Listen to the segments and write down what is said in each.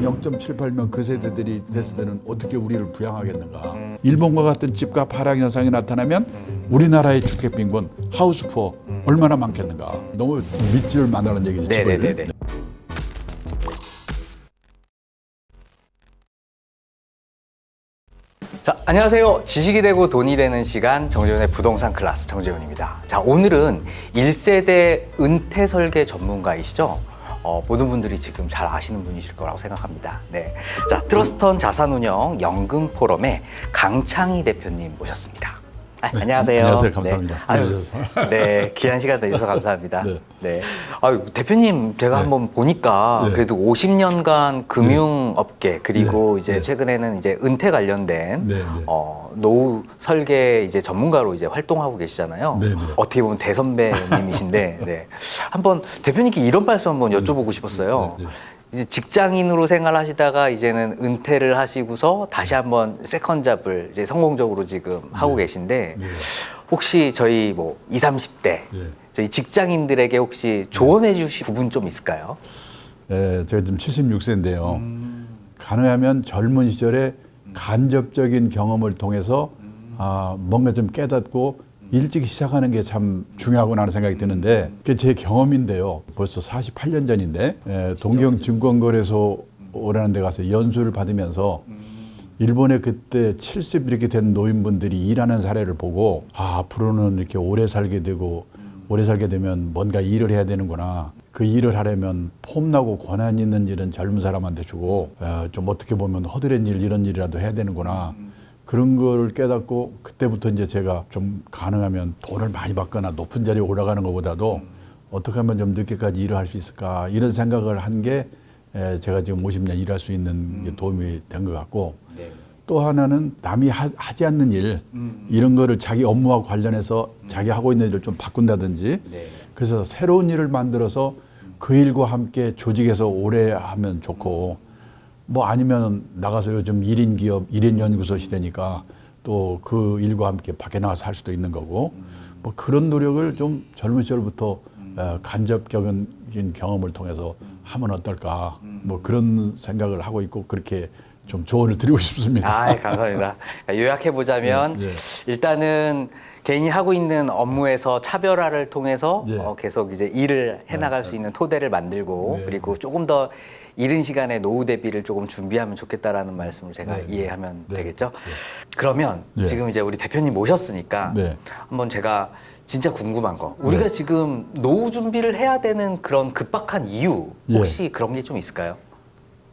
한 0.78명 그 세대들이 됐을 때는 어떻게 우리를 부양하겠는가. 일본과 같은 집값 하락 현상이 나타나면 우리나라의 주택빈곤, 하우스푸어 얼마나 많겠는가. 너무 밑줄 만나는 얘기죠. 집을. 네네네네. 자, 안녕하세요. 지식이 되고 돈이 되는 시간 정재훈의 부동산 클래스 정재훈입니다. 자, 오늘은 1세대 은퇴 설계 전문가이시죠? 모든 분들이 지금 잘 아시는 분이실 거라고 생각합니다. 네. 자, 트러스턴 자산운용 연금 포럼의 강창희 대표님 모셨습니다. 안녕하세요. 안녕하세요. 감사합니다. 네. 아유, 네, 귀한 시간 내주셔서 감사합니다. 네. 네. 아유, 대표님 제가 네. 한번 보니까 네. 그래도 50년간 금융업계 그리고 네. 이제 네. 최근에는 이제 은퇴 관련된 네. 네. 노후 설계 이제 전문가로 이제 활동하고 계시잖아요. 네. 네. 어떻게 보면 대선배님이신데, 네. 한번 대표님께 이런 말씀 한번 여쭤보고 싶었어요. 네. 네. 이제 직장인으로 생활하시다가 이제는 은퇴를 하시고서 다시 한번 세컨 잡을 이제 성공적으로 지금 하고 계신데 네. 혹시 저희 뭐 20, 30대 네. 저희 직장인들에게 혹시 조언해 주실 부분 좀 있을까요? 네, 제가 지금 76세인데요. 가능하면 젊은 시절에 간접적인 경험을 통해서 뭔가 좀 깨닫고 일찍 시작하는 게 참 중요하구나 하는 생각이 드는데 그게 제 경험인데요. 벌써 48년 전인데 동경증권거래소라는 데 가서 연수를 받으면서 일본에 그때 70 이렇게 된 노인분들이 일하는 사례를 보고 앞으로는 이렇게 오래 살게 되고 오래 살게 되면 뭔가 일을 해야 되는구나. 그 일을 하려면 폼나고 권한 있는 일은 젊은 사람한테 주고 좀 어떻게 보면 허드렛 일 이런 일이라도 해야 되는구나. 그런 걸 깨닫고 그때부터 이제 제가 좀 가능하면 돈을 많이 받거나 높은 자리에 올라가는 것보다도 어떻게 하면 좀 늦게까지 일을 할 수 있을까 이런 생각을 한 게 제가 지금 50년 일할 수 있는 게 도움이 된 것 같고 네. 또 하나는 남이 하지 않는 일 이런 거를 자기 업무와 관련해서 자기 하고 있는 일을 좀 바꾼다든지 네. 그래서 새로운 일을 만들어서 그 일과 함께 조직에서 오래 하면 좋고 뭐 아니면 나가서 요즘 1인 기업, 1인 연구소 시대니까 또 그 일과 함께 밖에 나가서 할 수도 있는 거고 뭐 그런 노력을 좀 젊은 시절부터 간접적인 경험을 통해서 하면 어떨까 뭐 그런 생각을 하고 있고 그렇게 좀 조언을 드리고 싶습니다. 감사합니다. 요약해 보자면 네, 네. 일단은 개인이 하고 있는 업무에서 차별화를 통해서 네. 계속 이제 일을 해나갈 수 있는 토대를 만들고 네. 그리고 조금 더 이른 시간에 노후 대비를 조금 준비하면 좋겠다라는 말씀을 제가 네. 이해하면 네. 되겠죠? 그러면 네. 지금 이제 우리 대표님 모셨으니까 네. 한번 제가 진짜 궁금한 거 우리가 지금 노후 준비를 해야 되는 그런 급박한 이유 혹시 그런 게 좀 있을까요?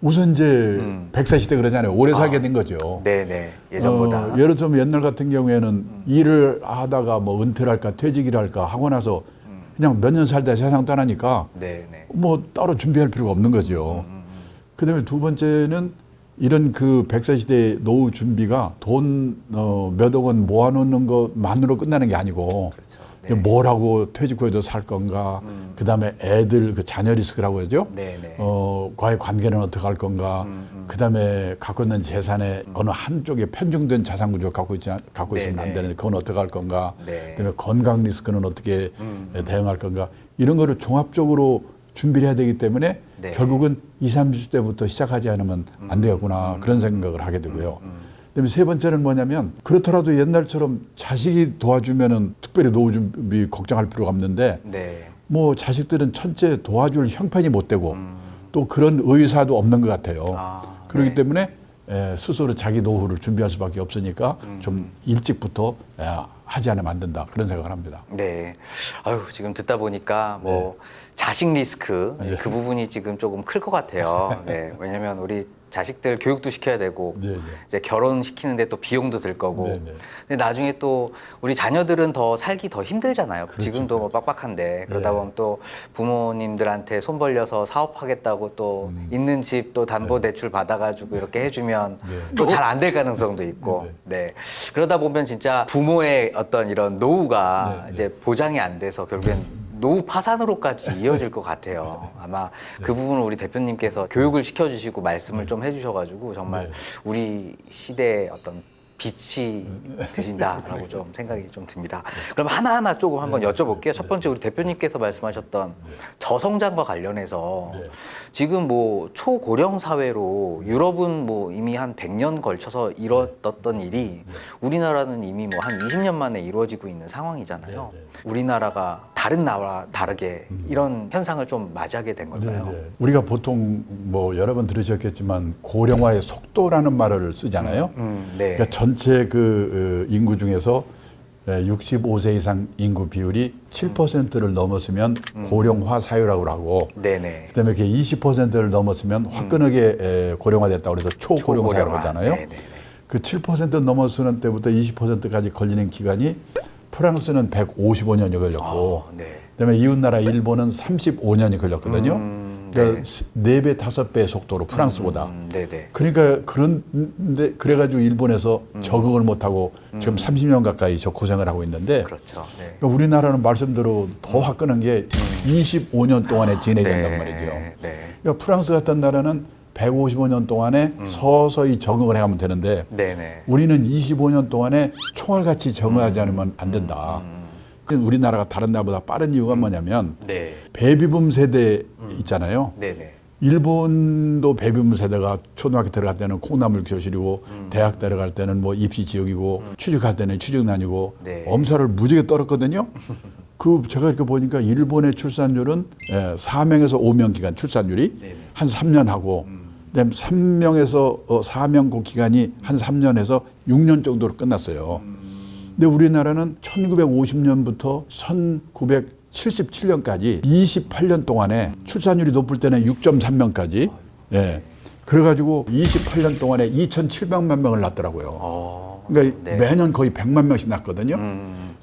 우선 이제 100세 시대 그러잖아요. 오래 살게 된 거죠. 네네 예전보다 예를 들면 옛날 같은 경우에는 일을 하다가 뭐 은퇴를 할까 퇴직을 할까 하고 나서 그냥 몇 년 살다 세상 떠나니까 네네 뭐 따로 준비할 필요가 없는 거죠. 그다음에 두 번째는 이런 그 100세 시대 노후 준비가 돈 몇억 원 모아놓는 것만으로 끝나는 게 아니고 그렇죠. 뭘 하고 퇴직 후에도 살 건가 그다음에 애들 그 자녀 리스크라고 하죠. 네네. 과의 관계는 어떻게 할 건가 그다음에 갖고 있는 재산의 어느 한쪽에 편중된 자산 구조 갖고 있으면 네네. 안 되는데 그건 어떻게 할 건가 네. 그다음에 건강 리스크는 어떻게 대응할 건가 이런 거를 종합적으로 준비를 해야 되기 때문에 네. 결국은 20, 30대부터 시작하지 않으면 안 되겠구나 그런 생각을 하게 되고요. 그다음에 세 번째는 뭐냐면 그렇더라도 옛날처럼 자식이 도와주면은 특별히 노후 준비 걱정할 필요가 없는데 네. 뭐 자식들은 천째 도와줄 형편이 못 되고 또 그런 의사도 없는 것 같아요. 그렇기 네. 때문에 스스로 자기 노후를 준비할 수밖에 없으니까 좀 일찍부터 하지 않으면 안 된다 그런 생각을 합니다. 네. 아유, 지금 듣다 보니까 뭐 자식 리스크 그 부분이 지금 조금 클 것 같아요. 네. 왜냐면 우리 자식들 교육도 시켜야 되고 네, 네. 이제 결혼시키는데 또 비용도 들 거고 네, 네. 근데 나중에 또 우리 자녀들은 더 살기 더 힘들잖아요. 그렇죠. 지금도 뭐 빡빡한데 그러다 네. 보면 또 부모님들한테 손 벌려서 사업하겠다고 또 있는 집 또 담보 대출 받아가지고 이렇게 해주면 네. 또 잘 안 될 가능성도 있고 네. 그러다 보면 진짜 부모의 어떤 이런 노후가 네, 네. 이제 보장이 안 돼서 결국엔 노후 파산으로까지 이어질 것 같아요. 아마 그 부분을 우리 대표님께서 교육을 시켜주시고 말씀을 좀 해주셔가지고 정말 네. 우리 시대의 어떤 빛이 되신다라고 좀 생각이 좀 듭니다. 그럼 하나하나 조금 한번 여쭤볼게요. 첫 번째 우리 대표님께서 말씀하셨던 저성장과 관련해서 지금 뭐 초고령 사회로 유럽은 뭐 이미 한 100년 걸쳐서 이뤘던 일이 우리나라는 이미 뭐 한 20년 만에 이루어지고 있는 상황이잖아요. 우리나라가 다른 나라와 다르게 이런 현상을 좀 맞이하게 된 걸까요? 우리가 보통 뭐 여러 번 들으셨겠지만 고령화의 속도라는 말을 쓰잖아요. 네. 그러니까 전체 그 인구 중에서 65세 이상 인구 비율이 7%를 넘었으면 고령화 사회라고 하고, 네네. 그다음에 이렇게 20%를 넘었으면 화끈하게 고령화됐다고 그래서 초고령 사회라고 하잖아요. 네네. 그 7% 넘어서는 때부터 20%까지 걸리는 기간이 프랑스는 155년이 걸렸고, 네. 그다음에 이웃나라 일본은 35년이 걸렸거든요. 그러니까 네. 4배, 5배의 속도로 프랑스보다. 네네. 그러니까 그런데 그래가지고 일본에서 적응을 못하고 지금 30년 가까이 저 고생을 하고 있는데, 그렇죠. 네. 그러니까 우리나라는 말씀대로 더 화끈한 게 25년 동안에 진행된단 말이죠. 네. 그러니까 프랑스 같은 나라는 155년 동안에 서서히 적응을 해가면 되는데, 네네. 우리는 25년 동안에 총알같이 적응하지 않으면 안 된다. 우리나라가 다른 나라보다 빠른 이유가 뭐냐면 네. 베이비붐 세대 있잖아요. 네네. 일본도 베이비붐 세대가 초등학교 들어갈 때는 콩나물 교실이고 대학 들어갈 때는 뭐 입시 지역이고 취직할 때는 취직난이고 네. 엄살을 무지하게 떨었거든요. 그 제가 이렇게 보니까 일본의 출산율은 4명에서 5명 기간 출산율이 네네. 한 3년 하고, 그다음에 3명에서 4명 그 기간이 한 3년에서 6년 정도로 끝났어요. 근데 우리나라는 1950년부터 1977년까지 28년 동안에 출산율이 높을 때는 6.3명까지, 그래가지고 28년 동안에 2,700만 명을 낳더라고요. 그러니까 네. 매년 거의 100만 명씩 낳거든요.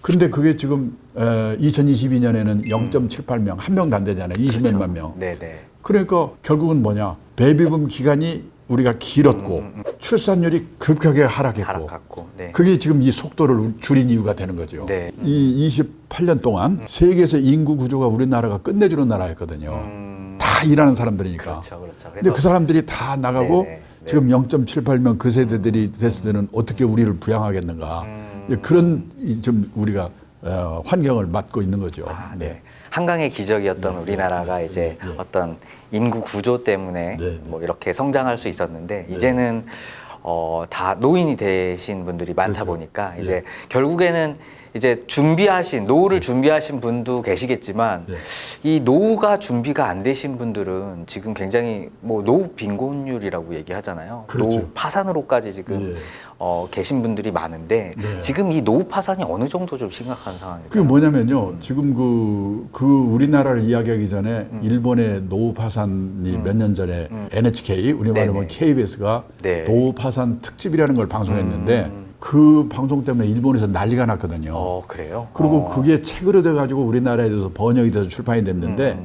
근데 그게 지금 2022년에는 0.78명, 한 명도 안 되잖아요. 20몇만 명. 네네. 그러니까 결국은 뭐냐? 베이비붐 기간이 우리가 길었고 출산율이 급하게 하락했고, 네. 그게 지금 이 속도를 줄인 이유가 되는 거죠. 네. 이 28년 동안 세계에서 인구 구조가 우리나라가 끝내주는 나라였거든요. 다 일하는 사람들이니까. 그렇죠, 그렇죠. 근데 그 사람들이 다 나가고 네네. 네. 지금 0.78명 그 세대들이 됐을 때는 어떻게 우리를 부양하겠는가. 그런 좀 우리가 환경을 맞고 있는 거죠. 네. 한강의 기적이었던 우리나라가 이제 어떤 인구 구조 때문에 뭐 이렇게 성장할 수 있었는데 이제는 다 노인이 되신 분들이 많다 그렇죠. 보니까 이제 결국에는 이제 노후를 준비하신 분도 계시겠지만 이 노후가 준비가 안 되신 분들은 지금 굉장히 뭐 노후 빈곤율이라고 얘기하잖아요. 그렇죠. 노후 파산으로까지 지금 계신 분들이 많은데 지금 이 노후 파산이 어느 정도 좀 심각한 상황일까요? 그게 뭐냐면요. 지금 그 우리나라를 이야기하기 전에 일본의 노후 파산이 몇 년 전에 NHK, 우리 말로 하면 KBS가 네. 노후 파산 특집이라는 걸 방송했는데 그 방송 때문에 일본에서 난리가 났거든요. 그래요? 그리고 그게 책으로 돼가지고 우리나라에 대해서 번역이 돼서 출판이 됐는데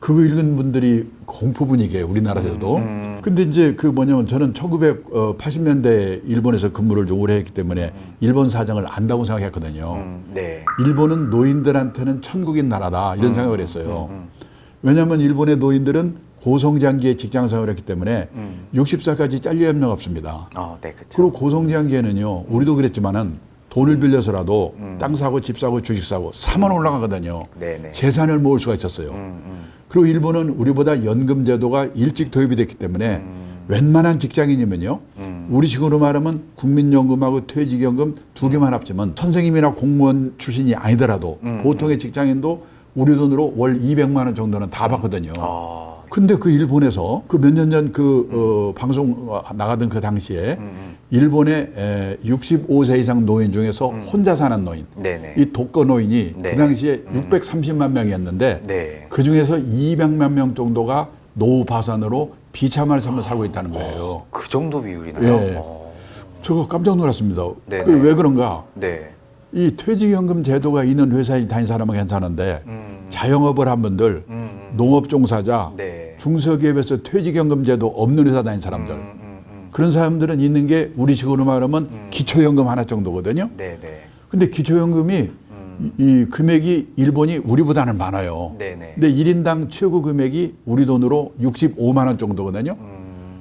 그거 읽은 분들이 공포 분위기예요, 우리나라에서도. 근데 이제 그 뭐냐면 저는 1980년대 일본에서 근무를 좀 오래 했기 때문에 일본 사정을 안다고 생각했거든요. 네. 일본은 노인들한테는 천국인 나라다 이런 생각을 했어요. 왜냐하면 일본의 노인들은 고성장기에 직장 생활을 했기 때문에 60살까지 잘릴 염려가 없습니다. 네, 그렇죠. 그리고 고성장기에는요, 우리도 그랬지만은 돈을 빌려서라도 땅 사고 집 사고 주식 사고 3만 올라가거든요. 네네. 재산을 모을 수가 있었어요. 그리고 일본은 우리보다 연금 제도가 일찍 도입이 됐기 때문에 웬만한 직장인이면요, 우리 식으로 말하면 국민연금하고 퇴직연금 두 개만 합치면 선생님이나 공무원 출신이 아니더라도 보통의 직장인도 우리 돈으로 월 200만 원 정도는 다 받거든요. 근데 그 일본에서 그 몇 년 전 그 방송 나가던 그 당시에 일본의 65세 이상 노인 중에서 혼자 사는 노인, 네네. 이 독거 노인이 네. 그 당시에 630만 명이었는데 네. 그 중에서 200만 명 정도가 노후 파산으로 비참한 삶을 살고 있다는 거예요. 그 정도 비율이나요? 예. 저거 깜짝 놀랐습니다. 네네. 그 왜 그런가? 네. 이 퇴직연금 제도가 있는 회사에 다닌 사람은 괜찮은데 자영업을 한 분들, 농업 종사자, 네. 중소기업에서 퇴직연금 제도 없는 회사 다닌 사람들, 그런 사람들은 있는 게 우리식으로 말하면 기초연금 하나 정도거든요. 네네. 근데 기초연금이 이 금액이 일본이 우리보다는 많아요. 네네. 근데 1인당 최고 금액이 우리 돈으로 65만 원 정도거든요.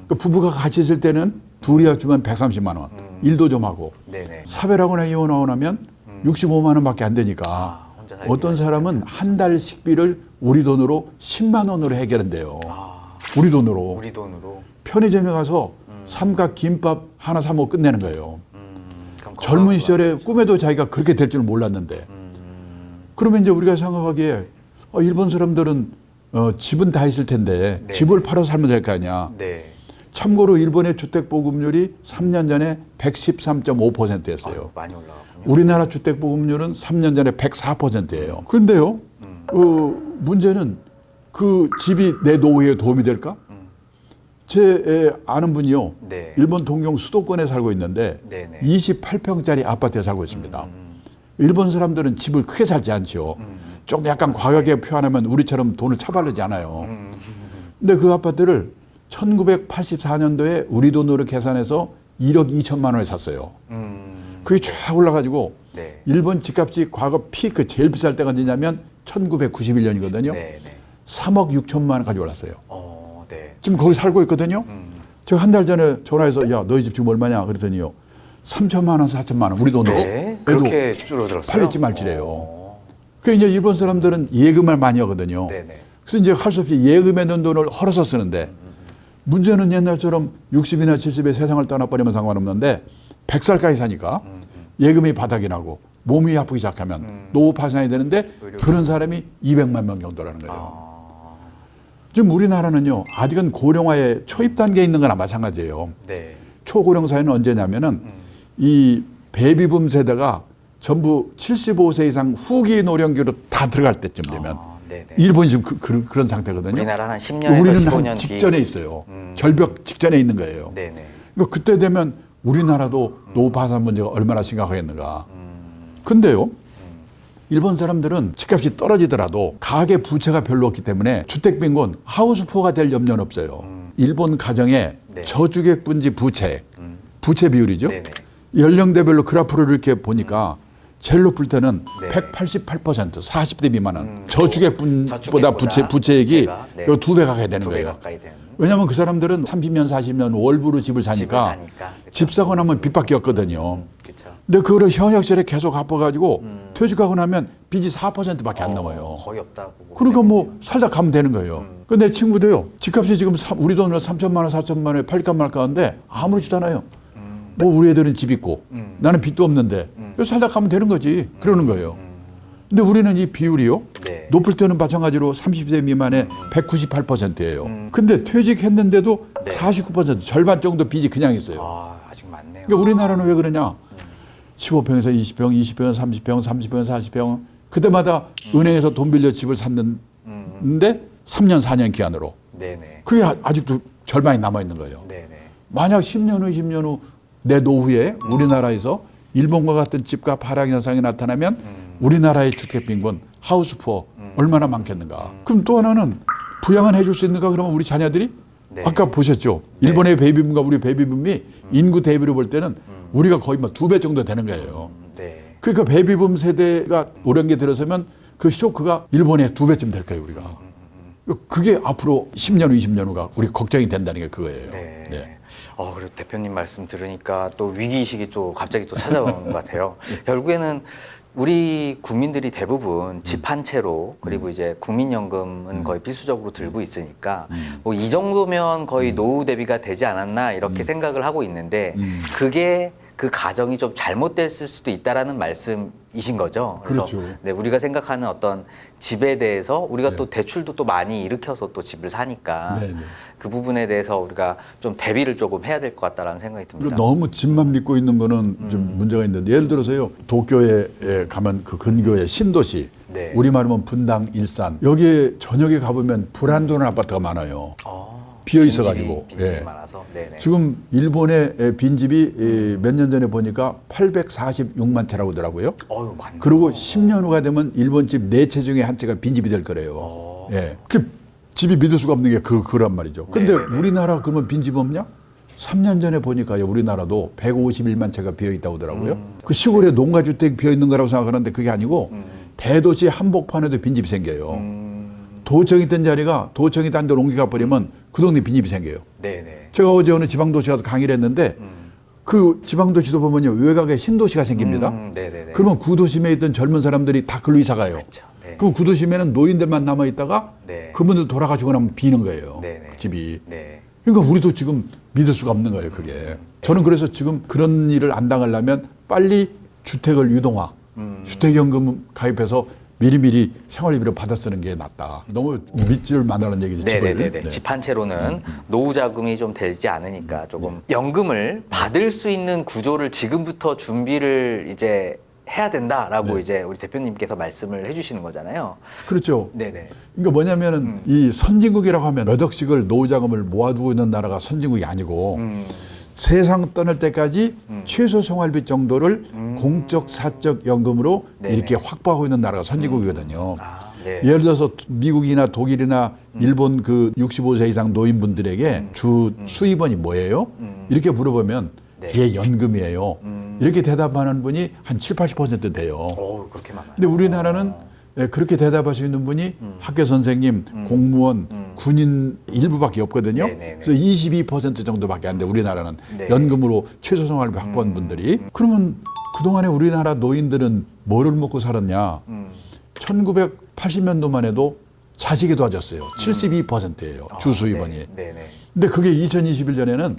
그 부부가 같이 있을 때는 둘이 합치면 130만 원. 일도 좀 하고 네네. 사별하거나 이혼하고 나면 65만 원밖에 안 되니까 아, 혼자 살기 어떤 사람은 한 달 식비를 우리 돈으로 10만 원으로 해결한대요. 우리 돈으로. 우리 돈으로. 편의점에 가서 삼각 김밥 하나 사 먹고 끝내는 거예요. 그럼 젊은 건강한 시절에 꿈에도 자기가 그렇게 될 줄 몰랐는데. 그러면 이제 우리가 생각하기에 일본 사람들은 집은 다 있을 텐데 네. 집을 팔아 살면 될 거 아니야. 네. 참고로 일본의 주택 보급률이 3년 전에 113.5%였어요. 많이 올라가군요. 우리나라 주택 보급률은 3년 전에 104%예요. 그런데요, 문제는 그 집이 내 노후에 도움이 될까? 제 아는 분이요, 네. 일본 동경 수도권에 살고 있는데 네네. 28평짜리 아파트에 살고 있습니다. 일본 사람들은 집을 크게 살지 않죠. 좀 약간 과하게 표현하면 우리처럼 돈을 차바르지 않아요. 근데 그 아파트를 1984년도에 우리 돈으로 계산해서 1억 2천만 원에 샀어요. 그게 쫙 올라가지고 네. 일본 집값이 과거 피크 제일 비쌀 때가 언제냐면 1991년이거든요. 네네. 3억 6천만 원까지 올랐어요. 네. 지금 거기 살고 있거든요. 제가 한 달 전에 전화해서 야 너희 집 지금 얼마냐 그랬더니요 3천만 원 4천만 원 우리 돈으로 네. 그렇게 줄어들었어요. 팔릴지 말지래요. 그 이제 일본 사람들은 예금을 많이 하거든요. 네네. 그래서 이제 할 수 없이 예금에 넣은 돈을 헐어서 쓰는데 문제는 옛날처럼 60이나 70에 세상을 떠나버리면 상관없는데 100살까지 사니까 예금이 바닥이 나고 몸이 아프기 시작하면 노후 파산이 되는데 그런 사람이 200만 명 정도라는 거예요. 지금 우리나라는요 아직은 고령화의 초입 단계에 있는 거나 마찬가지예요. 네. 초고령 사회는 언제냐면은 이 베이비붐 세대가 전부 75세 이상 후기 노령기로 다 들어갈 때쯤 되면 네네. 일본이 지금 그런 상태거든요. 우리나라 한 10년에서 우리는 15년 한 뒤. 직전에 있어요. 절벽 직전에 있는 거예요. 네네. 그러니까 그때 되면 우리나라도 노후 파산 문제가 얼마나 심각하겠는가. 근데요. 일본 사람들은 집값이 떨어지더라도 가계 부채가 별로 없기 때문에 주택빈곤 하우스푸어가 될 염려는 없어요. 일본 가정의 네. 저주택분지 부채 비율이죠. 네네. 연령대별로 그래프를 이렇게 보니까 제일 높을 때는 네. 188% 40대 미만은 저주택보다 저축액보다 부채액이 부채가, 네. 2배 가까이 되는 두 배 거예요. 가까이 되는. 왜냐하면 그 사람들은 30년 40년 월부로 집을 사니까 그쵸? 집 사고 나면 빚밖에 없거든요. 그렇죠. 근데 그거를 현역 시절에 계속 갚아가지고 퇴직하고 나면 빚이 4%밖에 안 넘어요. 거의 없다고. 그러니까 뭐 살다 가면 되는 거예요. 근데 내 친구도요. 집값이 지금 우리 돈으로 3천만 원, 4천만 원에 팔까 말까 하는데 아무렇지도 않아요. 뭐 우리 애들은 집 있고 나는 빚도 없는데 살다 가면 되는 거지. 그러는 거예요. 근데 우리는 이 비율이요. 네. 높을 때는 마찬가지로 30세 미만의 198%예요. 근데 퇴직했는데도 네. 49% 절반 정도 빚이 그냥 있어요. 아직 많네요. 그러니까 우리나라는 왜 그러냐? 15평에서 20평, 20평에서 30평, 30평에서 40평. 그때마다 은행에서 돈 빌려 집을 샀는데 3년, 4년 기한으로. 네네. 그게 아직도 절반이 남아있는 거예요. 네네. 만약 10년 후, 20년 후 내 노후에 우리나라에서 일본과 같은 집값 하락 현상이 나타나면 우리나라의 주택빈곤, 하우스푸어 얼마나 많겠는가. 그럼 또 하나는 부양은 해줄 수 있는가? 그러면 우리 자녀들이 네. 아까 보셨죠? 일본의 베이비붐과 우리 베이비붐이 인구 대비로 볼 때는 우리가 거의 뭐 2배 정도 되는 거예요. 네. 그러니까 베이비붐 세대가 오랜 들어서면 그 쇼크가 일본의 2배쯤 될 거예요, 우리가. 그게 앞으로 10년 후, 20년 후가 우리 걱정이 된다는 게 그거예요. 네. 네. 그리고 대표님 말씀 들으니까 또 위기의식이 또 갑자기 또 찾아오는 것 같아요. 결국에는 우리 국민들이 대부분 집 한 채로 그리고 이제 국민연금은 거의 필수적으로 들고 있으니까 뭐 이 정도면 거의 노후 대비가 되지 않았나 이렇게 생각을 하고 있는데 그게 그 가정이 좀 잘못됐을 수도 있다라는 말씀이신 거죠. 그래서 그렇죠. 네, 우리가 생각하는 어떤 집에 대해서 우리가 네. 또 대출도 또 많이 일으켜서 또 집을 사니까 네, 네. 그 부분에 대해서 우리가 좀 대비를 조금 해야 될 것 같다라는 생각이 듭니다. 그리고 너무 집만 믿고 있는 거는 좀 문제가 있는데 예를 들어서요 도쿄에 가면 그 근교의 신도시 네. 우리 말하면 분당, 일산 여기에 저녁에 가보면 불안도는 아파트가 많아요. 비어 있어가지고. 빈집이 예. 많아서. 네네. 지금 일본의 빈집이 몇 년 전에 보니까 846만 채라고 하더라고요. 많네요. 그리고 10년 후가 되면 일본 집 4채 중에 한 채가 빈집이 될 거래요. 예. 그 집이 믿을 수가 없는 게 그란 말이죠. 근데 우리나라 그러면 빈집 없냐? 3년 전에 보니까요, 우리나라도 151만 채가 비어 있다고 하더라고요. 그 시골에 농가주택 비어 있는 거라고 생각하는데 그게 아니고 대도시 한복판에도 빈집이 생겨요. 도청이 있던 자리가 도청이 딴 데로 옮겨가 버리면 그 동네 빈집이 생겨요. 네네. 제가 어제 어느 지방도시 가서 강의를 했는데 그 지방도시도 보면요 외곽에 신도시가 생깁니다. 네네네. 그러면 구도심에 있던 젊은 사람들이 다 글로 이사 가요. 그렇죠. 네. 그 구도심에는 노인들만 남아 있다가 네. 그분들 돌아가시고 나면 비는 거예요. 네네. 그 집이. 네. 그러니까 우리도 지금 믿을 수가 없는 거예요, 그게. 저는 그래서 지금 그런 일을 안 당하려면 빨리 주택을 유동화, 주택연금 가입해서 미리미리 생활비를 받아 쓰는 게 낫다. 너무 믿지를 말라는 얘기죠, 집을. 네네네. 네. 집 한 채로는 노후 자금이 좀 되지 않으니까 조금 연금을 받을 수 있는 구조를 지금부터 준비를 이제 해야 된다라고 네. 이제 우리 대표님께서 말씀을 해주시는 거잖아요. 그렇죠. 네네. 그러니까 뭐냐면은 이 선진국이라고 하면 몇 억씩을 노후 자금을 모아두고 있는 나라가 선진국이 아니고 세상 떠날 때까지 최소 생활비 정도를 공적 사적 연금으로 네네. 이렇게 확보하고 있는 나라가 선진국이거든요. 아, 네. 예를 들어서 미국이나 독일이나 일본 그 65세 이상 노인분들에게 주 수입원이 뭐예요? 이렇게 물어보면 네. 예, 연금이에요. 이렇게 대답하는 분이 한 7, 80% 돼요. 오, 그렇게 많아요. 근데 우리나라는 예, 그렇게 대답할 수 있는 분이 학교 선생님, 공무원, 군인 일부밖에 없거든요. 네네네. 그래서 22% 정도밖에 안 돼. 우리나라는 네. 연금으로 최소생활비 확보한 분들이. 그러면 그동안에 우리나라 노인들은 뭐를 먹고 살았냐? 1980년도만 해도 자식이 도와줬어요. 72%예요. 주수입원이. 네. 네네. 근데 그게 2021년에는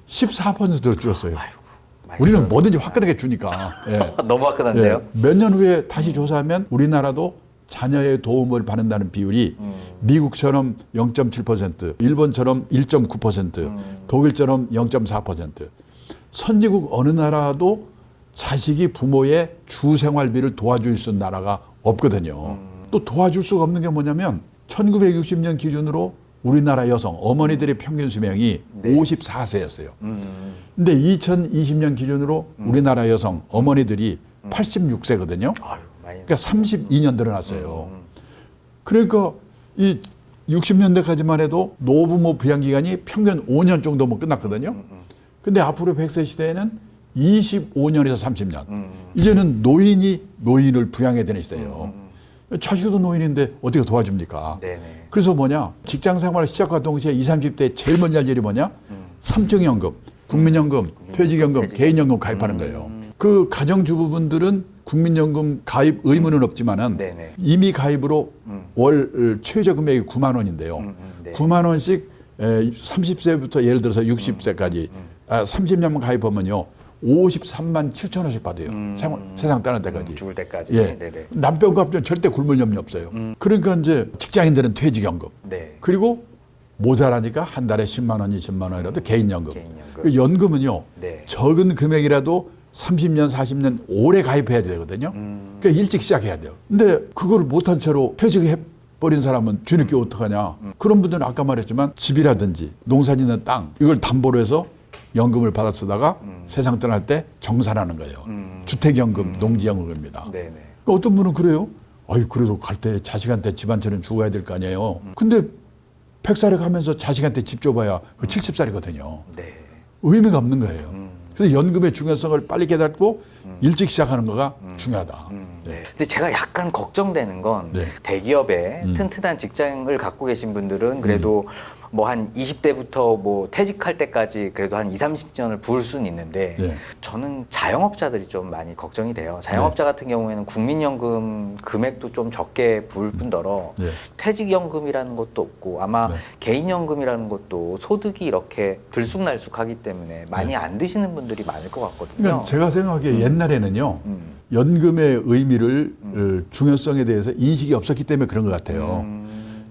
14%로 줄었어요. 아이고, 우리는 뭐든지 화끈하게 주니까. 예. 너무 화끈한데요? 예, 몇 년 후에 다시 조사하면 우리나라도 자녀의 도움을 받는다는 비율이 미국처럼 0.7%, 일본처럼 1.9%, 독일처럼 0.4%. 선진국 어느 나라도 자식이 부모의 주 생활비를 도와줄 수 있는 나라가 없거든요. 또 도와줄 수가 없는 게 뭐냐면 1960년 기준으로 우리나라 여성, 어머니들의 평균 수명이 네. 54세였어요. 근데 2020년 기준으로 우리나라 여성, 어머니들이 86세거든요. 아유, 많이. 그러니까 32년 늘어났어요. 그러니까 이 60년대까지만 해도 노부모 부양기간이 평균 5년 정도면 끝났거든요. 근데 앞으로 100세 시대에는 25년에서 30년. 이제는 노인이 노인을 부양해야 되는 시대예요. 자식도 노인인데 어떻게 도와줍니까? 네네. 그래서 뭐냐, 직장 생활을 시작과 동시에 20, 30대에 제일 먼저 할 일이 뭐냐? 삼층연금, 국민연금, 퇴직연금, 개인연금 가입하는 거예요. 그 가정주부분들은 국민연금 가입 의무는 없지만은 네네. 이미 가입으로 월 최저 금액이 9만 원인데요. 네. 9만 원씩 30세부터 예를 들어서 60세까지 30년만 가입하면요. 53만 7천 원씩 받아요. 세상 떠날 때까지. 죽을 때까지. 예. 네네. 남편과 절대 굶을 염려 없어요. 그러니까 이제 직장인들은 퇴직연금. 네. 그리고 모자라니까 한 달에 10만 원, 20만 원이라도 개인연금. 개인연금. 그 연금은요. 네. 적은 금액이라도 30년, 40년 오래 가입해야 되거든요. 그러니까 일찍 시작해야 돼요. 근데 그걸 못한 채로 퇴직해버린 사람은 뒤늦게 어떡하냐. 그런 분들은 아까 말했지만 집이라든지 농사짓는 땅 이걸 담보로 해서 연금을 받아 쓰다가 세상 떠날 때 정산하는 거예요. 주택연금, 농지연금입니다. 네네. 그러니까 어떤 분은 그래요. 아이 그래도 갈 때 자식한테 집 한 채는 주고 가야 될 거 아니에요. 근데 100살에 가면서 자식한테 집 줘봐야 그 70살이거든요. 네. 의미가 없는 거예요. 그래서 연금의 중요성을 빨리 깨닫고 일찍 시작하는 거가 중요하다. 네. 근데 제가 약간 걱정되는 건 네. 대기업에 튼튼한 직장을 갖고 계신 분들은 그래도 뭐 한 20대부터 뭐 퇴직할 때까지 그래도 한 20, 30년을 부을 수는 있는데 네. 저는 자영업자들이 좀 많이 걱정이 돼요. 자영업자 같은 경우에는 국민연금 금액도 좀 적게 부을 뿐더러 네. 퇴직연금이라는 것도 없고 아마 네. 개인연금이라는 것도 소득이 이렇게 들쑥날쑥하기 때문에 많이 안 드시는 분들이 많을 것 같거든요. 그러니까 제가 생각하기에 옛날에는요. 연금의 의미를 중요성에 대해서 인식이 없었기 때문에 그런 것 같아요.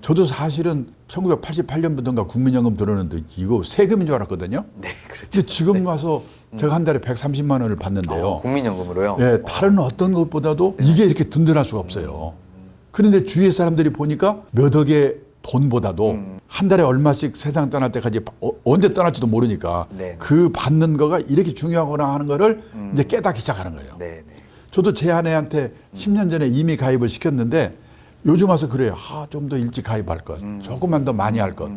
저도 사실은 1988년부터인가 국민연금 들었는데 이거 세금인 줄 알았거든요. 네, 그렇죠. 근데 지금 와서 제가 한 달에 130만 원을 받는데요. 국민연금으로요? 예, 다른 어떤 것보다도 이게 이렇게 든든할 수가 없어요. 그런데 주위의 사람들이 보니까 몇 억의 돈보다도 한 달에 얼마씩 세상 떠날 때까지 언제 떠날지도 모르니까 네. 그 받는 거가 이렇게 중요하구나 하는 거를 이제 깨닫기 시작하는 거예요. 네, 네. 저도 제 아내한테 10년 전에 이미 가입을 시켰는데 요즘 와서 그래요. 좀 더 일찍 가입할 것. 조금만 더 많이 할 것.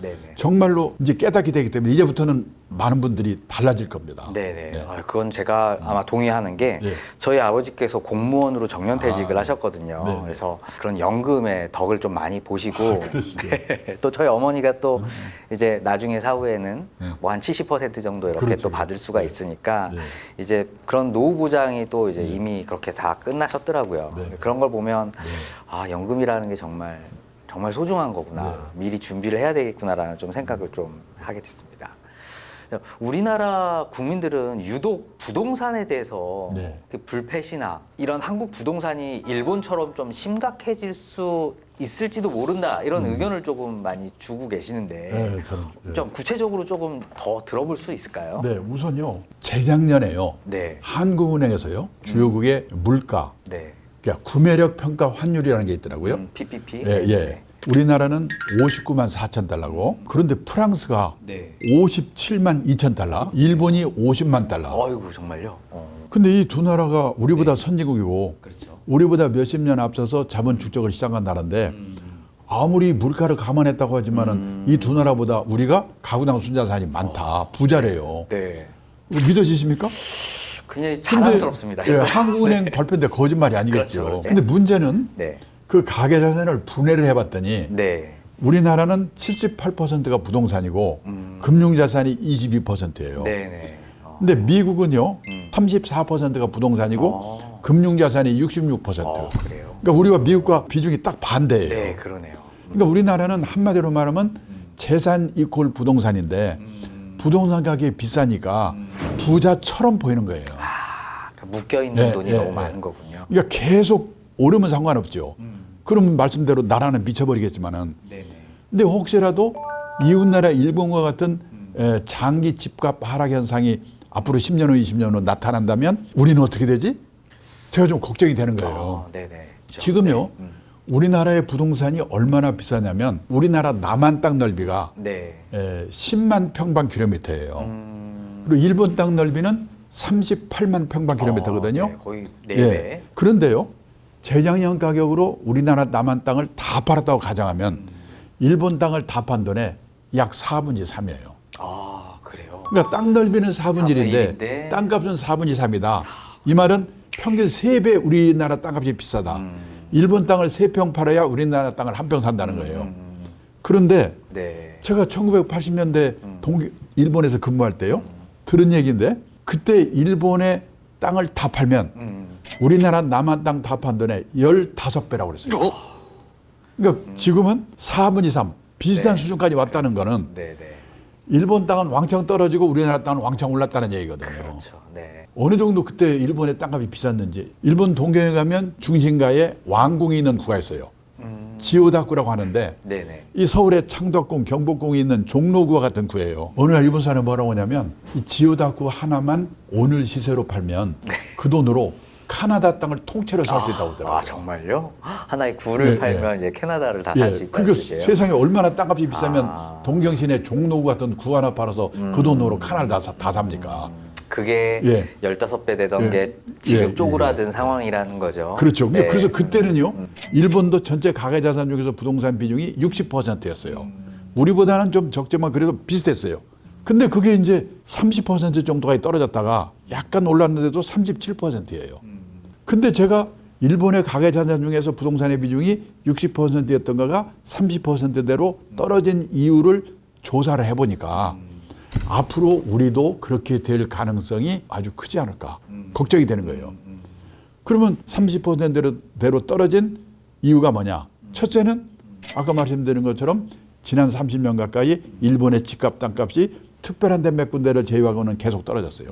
네네. 정말로 이제 깨닫게 되기 때문에 이제부터는 많은 분들이 달라질 겁니다. 네네. 네. 그건 제가 아마 동의하는 게 네. 저희 아버지께서 공무원으로 정년퇴직을 아, 하셨거든요. 네네. 그래서 그런 연금의 덕을 좀 많이 보시고 그러시죠. 네. 또 저희 어머니가 또 이제 나중에 사후에는 네. 뭐 한 70% 정도 이렇게 그렇죠. 또 받을 수가 네. 있으니까 네. 이제 그런 노후 보장이 또 이제 이미 그렇게 다 끝나셨더라고요. 네. 그런 걸 보면 네. 아, 연금이라는 게 정말 소중한 거구나. 네. 미리 준비를 해야 되겠구나라는 좀 생각을 좀 하게 됐습니다. 우리나라 국민들은 유독 부동산에 대해서 네. 불패시나 이런 한국 부동산이 일본처럼 좀 심각해질 수 있을지도 모른다 이런 의견을 조금 많이 주고 계시는데 네, 저는, 네. 좀 구체적으로 조금 더 들어볼 수 있을까요? 네, 우선요. 재작년에요. 네. 한국은행에서요. 주요국의 물가, 네. 그러니까 구매력 평가 환율이라는 게 있더라고요. PPP. 예, 예. 우리나라는 59만 4천 달러고 그런데 프랑스가 네. 57만 2천 달러, 일본이 50만 달러. 어이구 정말요? 근데 이 두 나라가 우리보다 선진국이고 그렇죠. 우리보다 몇십 년 앞서서 자본 축적을 시작한 나라인데 아무리 물가를 감안했다고 하지만은 이 두 나라보다 우리가 가구당 순자산이 많다. 부자래요. 네. 이거 믿어지십니까? 굉장히 자랑스럽습니다. 예, 한국은행 발표인데 거짓말이 아니겠죠. 그렇죠. 근데 문제는 네. 그 가계자산을 분해를 해봤더니 네. 우리나라는 78%가 부동산이고 금융자산이 22%예요. 네네. 근데 미국은요 34%가 부동산이고 금융자산이 66%. 그래요. 그러니까 우리와 미국과 비중이 딱 반대예요. 네, 그러네요. 그러니까 우리나라는 한마디로 말하면 재산 이퀄 부동산인데 부동산 가격이 비싸니까 부자처럼 보이는 거예요. 묶여 있는 예, 돈이 예, 너무 예. 많은 거군요. 그러니까 계속 오르면 상관없죠. 그러면 말씀대로 나라는 미쳐버리겠지만은. 네네. 근데 혹시라도 이웃나라 일본과 같은 장기 집값 하락 현상이 앞으로 10년 후, 20년 후 나타난다면 우리는 어떻게 되지? 제가 좀 걱정이 되는 거예요. 네네. 그렇죠. 지금요, 우리나라의 부동산이 얼마나 비싸냐면 우리나라 남한 땅 넓이가 네. 10만 평방킬로미터예요. 그리고 일본 땅 넓이는 38만 평방킬로미터거든요. 네, 거의 4배. 그런데요, 재작년 가격으로 우리나라 남한 땅을 다 팔았다고 가정하면 일본 땅을 다 판 돈에 약 4분의 3이에요. 아, 그래요? 그러니까 땅 넓이는 4분의 1인데 1인데 땅값은 4분의 3이다. 이 말은 평균 3배 우리나라 땅값이 비싸다. 일본 땅을 3평 팔아야 우리나라 땅을 한 평 산다는 거예요. 그런데 네. 제가 1980년대 일본에서 근무할 때요. 들은 얘기인데 그때 일본의 땅을 다 팔면 우리나라 남한 땅 다 판 돈에 15배라고 그랬어요. 그러니까 지금은 4분의 3 비슷한 네. 수준까지 왔다는 거는 네네. 일본 땅은 왕창 떨어지고 우리나라 땅은 왕창 올랐다는 얘기거든요. 그렇죠. 네. 어느 정도 그때 일본의 땅값이 비쌌는지. 일본 동경에 가면 중심가에 왕궁이 있는 구가 있어요. 지오다쿠라고 하는데 네네. 이 서울의 창덕궁, 경복궁이 있는 종로구와 같은 구예요. 어느 날 일본 사람이 뭐라고 하냐면 이 지오다쿠 하나만 오늘 시세로 팔면 그 돈으로 카나다 땅을 통째로 살 수 있다고 하더라고요. 아, 정말요? 하나의 굴을 네, 팔면 이제 캐나다를 다 살 수 있다는 그러니까 뜻이에요? 세상에 얼마나 땅값이 비싸면 아. 동경시내 종로구 같은 구 하나 팔아서 그 돈으로 카나를 다 삽니까? 그게 예. 15배 되던 예. 게 지금 예. 쪼그라든 상황이라는 거죠. 그렇죠. 네. 그래서 그때는요, 일본도 전체 가계자산 중에서 부동산 비중이 60%였어요. 우리보다는 좀 적지만 그래도 비슷했어요. 근데 그게 이제 30% 정도가 떨어졌다가 약간 올랐는데도 37%예요. 근데 제가 일본의 가계자산 중에서 부동산의 비중이 60%였던 거가 30%대로 떨어진 이유를 조사를 해보니까 앞으로 우리도 그렇게 될 가능성이 아주 크지 않을까 걱정이 되는 거예요. 그러면 30%대로 떨어진 이유가 뭐냐? 첫째는 아까 말씀드린 것처럼 지난 30년 가까이 일본의 집값 땅값이 특별한 데 몇 군데를 제외하고는 계속 떨어졌어요.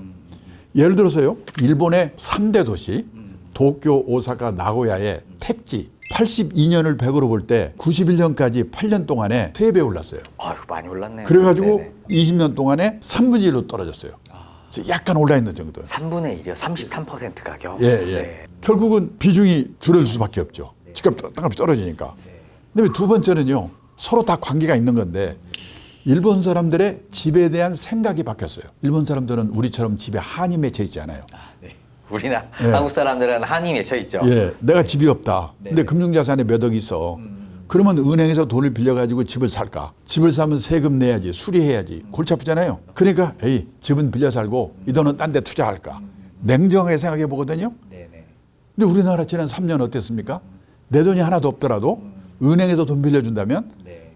예를 들어서요, 일본의 3대 도시 도쿄, 오사카, 나고야의 택지 82년을 100으로 볼 때 91년까지 8년 동안에 3배 올랐어요. 아유, 많이 올랐네요. 그래가지고 네네. 20년 동안에 3분의 1로 떨어졌어요. 그래서 약간 올라 있는 정도. 3분의 1이요? 33% 가격? 예. 네. 결국은 비중이 줄어들 수밖에 없죠. 집값 땅값이 떨어지니까. 그다음에 두 번째는요, 서로 다 관계가 있는 건데 일본 사람들의 집에 대한 생각이 바뀌었어요. 일본 사람들은 우리처럼 집에 한이 맺혀 있지 않아요. 네. 우리나 예. 한국 사람들은 한이 맺혀 있죠. 예, 내가 집이 없다. 네. 근데 금융자산에 몇 억 있어. 그러면 은행에서 돈을 빌려가지고 집을 살까? 집을 사면 세금 내야지, 수리해야지. 골치 아프잖아요. 그러니까 에이, 집은 빌려 살고 이 돈은 딴 데 투자할까? 냉정하게 생각해 보거든요. 근데 우리나라 지난 3년 어땠습니까? 내 돈이 하나도 없더라도 은행에서 돈 빌려준다면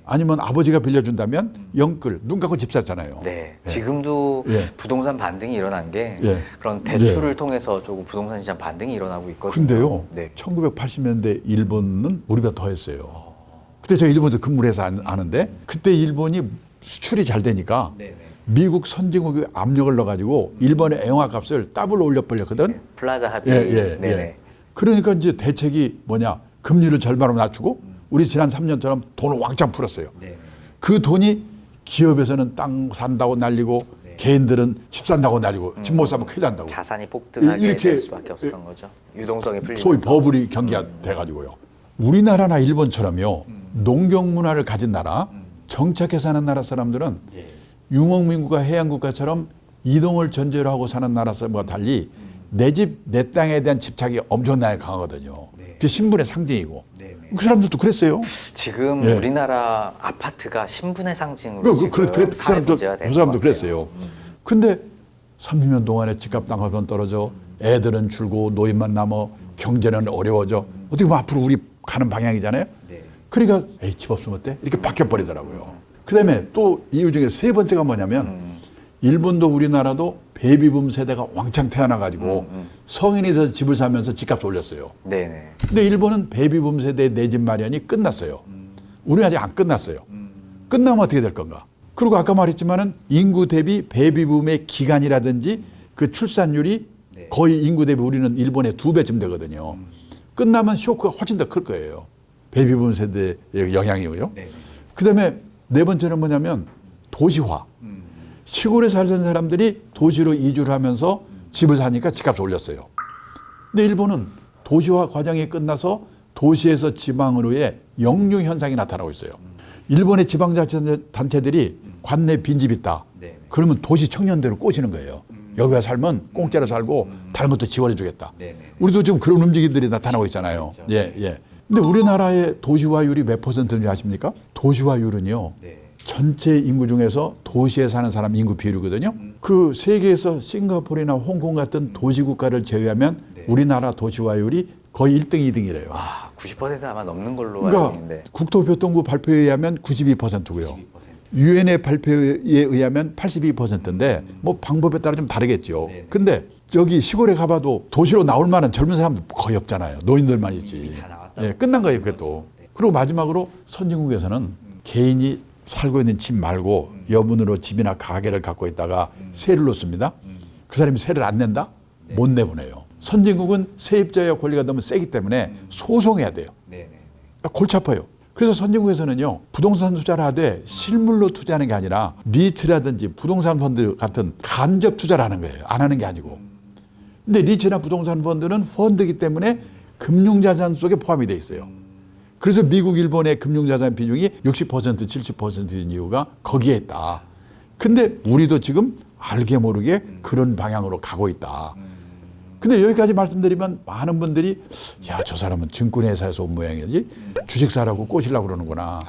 아니면 아버지가 빌려준다면 영끌, 눈 감고 집 샀잖아요. 네, 지금도 예. 부동산 반등이 일어난 게 예. 그런 대출을 통해서 조금 부동산 시장 반등이 일어나고 있거든요. 근데요, 네. 1980년대 일본은 우리보다 더 했어요. 그때 저 일본에서 근무를 해서 아는데 그때 일본이 수출이 잘 되니까 미국 선진국의 압력을 넣어가지고 일본의 영화값을 더블로 올려버렸거든. 플라자 합의. 예. 그러니까 이제 대책이 뭐냐, 금리를 절반으로 낮추고 우리 지난 3년처럼 돈을 왕창 풀었어요. 그 돈이 기업에서는 땅 산다고 날리고 개인들은 집 산다고 날리고 집 못 사면 큰일 난다고. 자산이 폭등하게 이렇게 될 수밖에 없었던 거죠. 유동성이 풀리면서. 소위 버블이 경기가 돼가지고요. 우리나라나 일본처럼요, 농경 문화를 가진 나라, 정착해 사는 나라 사람들은 유목민국가 해양국가처럼 이동을 전제로 하고 사는 나라 사람과 달리 내 집, 내 땅에 대한 집착이 엄청나게 강하거든요. 그게 신분의 상징이고. 그 사람들도 그랬어요. 지금 예. 우리나라 아파트가 신분의 상징으로 지금 그 사회 문제가 된 그 사람도 것 같아요. 그랬어요. 근데 30년 동안에 집값 땅값은 떨어져, 애들은 줄고 노인만 남아, 경제는 어려워져. 어떻게 보면 앞으로 우리 가는 방향이잖아요. 그러니까 에이, 집 없으면 어때? 이렇게 바뀌어버리더라고요. 그다음에 또 이유 중에 세 번째가 뭐냐면 일본도 우리나라도 베이비붐 세대가 왕창 태어나가지고 성인이 돼서 집을 사면서 집값을 올렸어요. 네네. 근데 일본은 베이비붐 세대의 내 집 마련이 끝났어요. 우리는 아직 안 끝났어요. 끝나면 어떻게 될 건가? 그리고 아까 말했지만은 인구 대비 베이비붐의 기간이라든지 그 출산율이 거의 인구 대비 우리는 일본의 2배쯤 되거든요. 끝나면 쇼크가 훨씬 더 클 거예요. 베이비붐 세대의 영향이고요. 그다음에 네 번째는 뭐냐면 도시화. 시골에 살던 사람들이 도시로 이주를 하면서 집을 사니까 집값을 올렸어요. 근데 일본은 도시화 과정이 끝나서 도시에서 지방으로의 역류 현상이 나타나고 있어요. 일본의 지방자치단체들이 관내 빈집 있다. 그러면 도시 청년대로 꼬시는 거예요. 여기 와 살면 공짜로 살고 다른 것도 지원해 주겠다. 우리도 지금 그런 움직임들이 나타나고 있잖아요. 예. 근데 우리나라의 도시화율이 몇 %인지 아십니까? 도시화율은요, 전체 인구 중에서 도시에 사는 사람 인구 비율이거든요. 그 세계에서 싱가포르나 홍콩 같은 도시국가를 제외하면 우리나라 도시화율이 거의 1등, 2등이래요. 아, 90% 아마 넘는 걸로 알고 그러니까 있는데. 국토교통부 발표에 의하면 92%고요. 유엔의 발표에 의하면 82%인데 뭐 방법에 따라 좀 다르겠죠. 근데 저기 시골에 가봐도 도시로 나올 만한 젊은 사람들 거의 없잖아요. 노인들만 있지. 예, 끝난 거예요, 그것도. 그리고 마지막으로 선진국에서는 개인이 살고 있는 집 말고 여분으로 집이나 가게를 갖고 있다가 세를 놓습니다. 그 사람이 세를 안 낸다? 못 내보내요. 선진국은 세입자의 권리가 너무 세기 때문에 소송해야 돼요. 그러니까 골치 아파요. 그래서 선진국에서는요, 부동산 투자를 하되 실물로 투자하는 게 아니라 리츠라든지 부동산 펀드 같은 간접 투자를 하는 거예요. 안 하는 게 아니고. 근데 리츠나 부동산 펀드는 펀드이기 때문에 금융자산 속에 포함이 돼 있어요. 그래서 미국, 일본의 금융자산 비중이 60%, 70%인 이유가 거기에 있다. 근데 우리도 지금 알게 모르게 그런 방향으로 가고 있다. 근데 여기까지 말씀드리면 많은 분들이 야, 저 사람은 증권회사에서 온 모양이지 주식사라고 꼬시려고 그러는구나.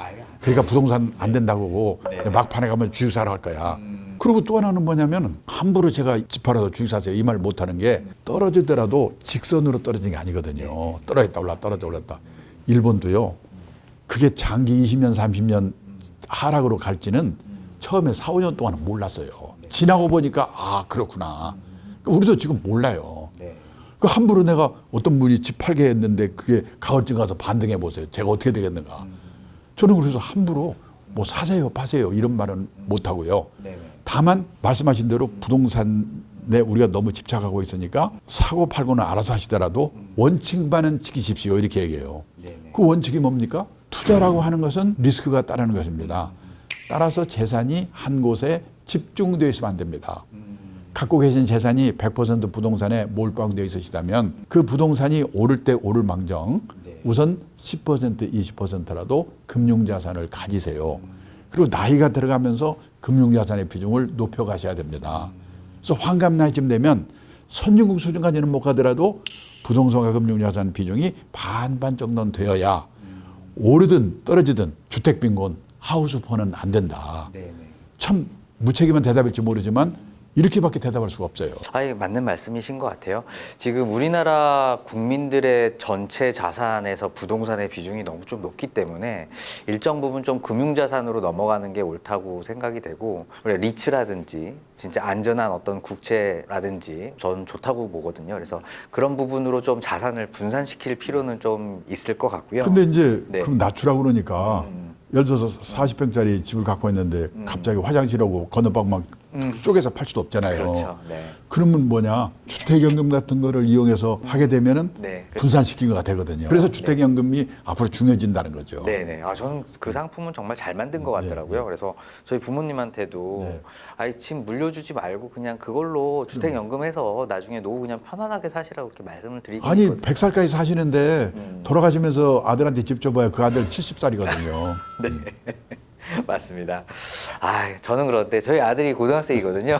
그러니까 부동산 안 된다고 하고 막판에 가면 주식사로 할 거야. 그리고 또 하나는 뭐냐면 함부로 제가 집 팔아서 주식사세요 이 말 못하는 게 떨어지더라도 직선으로 떨어진 게 아니거든요. 떨어졌다 올랐다 떨어졌다 올랐다. 일본도요. 그게 장기 20년 30년 하락으로 갈지는 처음에 4, 5년 동안은 몰랐어요. 지나고 보니까 아 그렇구나. 우리도 지금 몰라요. 그 함부로 내가 어떤 분이 집 팔게 했는데 그게 가을쯤 가서 반등해 보세요. 제가 어떻게 되겠는가. 저는 그래서 함부로 뭐 사세요 파세요 이런 말은 못하고요. 다만 말씀하신 대로 부동산에 우리가 너무 집착하고 있으니까 사고 팔고는 알아서 하시더라도 원칙만은 지키십시오 이렇게 얘기해요. 그 원칙이 뭡니까? 투자라고 하는 것은 리스크가 따르는 것입니다. 따라서 재산이 한 곳에 집중되어 있으면 안 됩니다. 갖고 계신 재산이 100% 부동산에 몰빵되어 있으시다면 그 부동산이 오를 때 오를 망정 우선 10% 20%라도 금융자산을 가지세요. 그리고 나이가 들어가면서 금융자산의 비중을 높여가셔야 됩니다. 그래서 환갑 나이쯤 되면 선진국 수준까지는 못 가더라도 부동산과 금융자산 비중이 반반 정도는 되어야 오르든 떨어지든 주택빈곤, 하우스폰은 안 된다. 네네. 참 무책임한 대답일지 모르지만 이렇게밖에 대답할 수가 없어요. 아예 맞는 말씀이신 것 같아요. 지금 우리나라 국민들의 전체 자산에서 부동산의 비중이 너무 좀 높기 때문에 일정 부분 좀 금융자산으로 넘어가는 게 옳다고 생각이 되고, 우리 리츠라든지 진짜 안전한 어떤 국채라든지 저는 좋다고 보거든요. 그래서 그런 부분으로 좀 자산을 분산시킬 필요는 좀 있을 것 같고요. 근데 이제 네. 그럼 낮추라고 그러니까 예를 들어서 40평짜리 집을 갖고 있는데 갑자기 화장실하고 건너방 쪼개서 팔 수도 없잖아요. 그렇죠. 네. 그러면 뭐냐, 주택연금 같은 거를 이용해서 하게 되면은 네. 분산시킨 거가 되거든요. 그래서 주택연금이 앞으로 중요해진다는 거죠. 네네. 아, 저는 그 상품은 정말 잘 만든 것 같더라고요. 네. 그래서 저희 부모님한테도 네. 아이 집 물려주지 말고 그냥 그걸로 주택연금해서 나중에 노후 그냥 편안하게 사시라고 그렇게 말씀을 드리고 아니 있거든요. 100살까지 사시는데 돌아가시면서 아들한테 집 줘봐야 그 아들 70살이거든요. 네. 맞습니다. 아, 저는 그런데 저희 아들이 고등학생이거든요.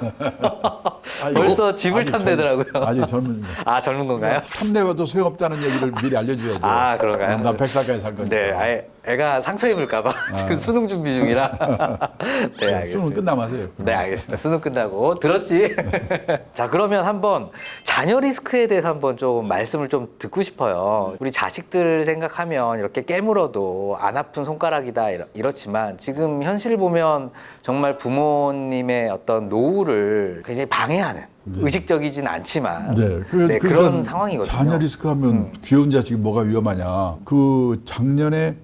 벌써 집을 탐내더라고요. 아직 젊은 아, 젊은 건가요? 탐내봐도 소용없다는 얘기를 미리 알려줘야죠. 아, 그런가요? 나 100살까지 살 거니까. 네, 아예 애가 상처 입을까봐 지금 수능 준비 중이라. 네, 알겠습니다. 수능 끝나면 하세요. 네, 알겠습니다. 수능 끝나고 들었지? 자, 그러면 한번 자녀 리스크에 대해서 한번 좀 말씀을 좀 듣고 싶어요. 우리 자식들 생각하면 이렇게 깨물어도 안 아픈 손가락이다 이렇지만 지금 현실 보면 정말 부모님의 어떤 노후를 굉장히 방해하는, 의식적이진 않지만 네, 그런 상황이거든요. 자녀 리스크 하면 귀여운 자식이 뭐가 위험하냐. 그 작년에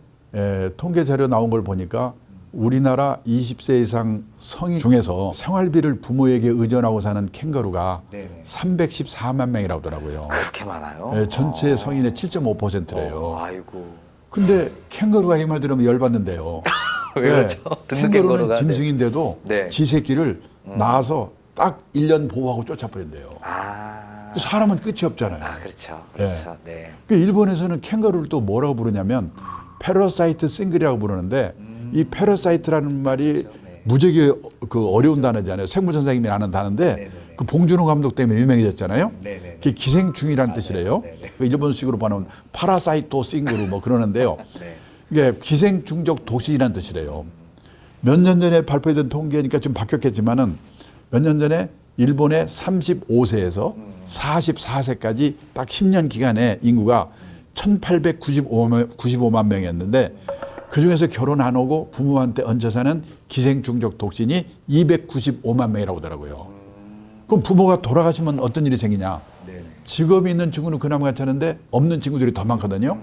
통계 자료 나온 걸 보니까 우리나라 20세 이상 성인 중에서 생활비를 부모에게 의존하고 사는 캥거루가 네네. 314만 명이라고 하더라고요. 그렇게 많아요? 전체 성인의 7.5%래요. 아이고. 근데 캥거루가 이 말 들으면 열받는데요. 왜 그렇죠? 듣는 캥거루는 캥거루가, 짐승인데도 네. 지 새끼를 낳아서 딱 1년 보호하고 쫓아버린대요. 아, 사람은 끝이 없잖아요. 그렇죠. 그렇죠. 네. 그 일본에서는 캥거루를 또 뭐라고 부르냐면 패러사이트 싱글이라고 부르는데 이 패러사이트라는 말이 네. 무지하게 그 어려운 단어잖아요. 생물 선생님이 아는 단어인데 네네네. 그 봉준호 감독 때문에 유명해졌잖아요. 네네네. 그게 기생충이라는 뜻이래요. 네네. 그 일본식으로 보면 파라사이토 싱그루 뭐 그러는데요. 네. 이게 기생충적 도시라는 뜻이래요. 몇 년 전에 발표된 통계니까 좀 바뀌었겠지만은 몇 년 전에 일본의 35세에서 44세까지 딱 10년 기간에 인구가 1895만 명이었는데 그중에서 결혼 안 하고 부모한테 얹혀 사는 기생충적 독신이 295만 명이라고 하더라고요. 그럼 부모가 돌아가시면 어떤 일이 생기냐? 네네. 직업이 있는 친구는 그나마 괜찮은데 없는 친구들이 더 많거든요.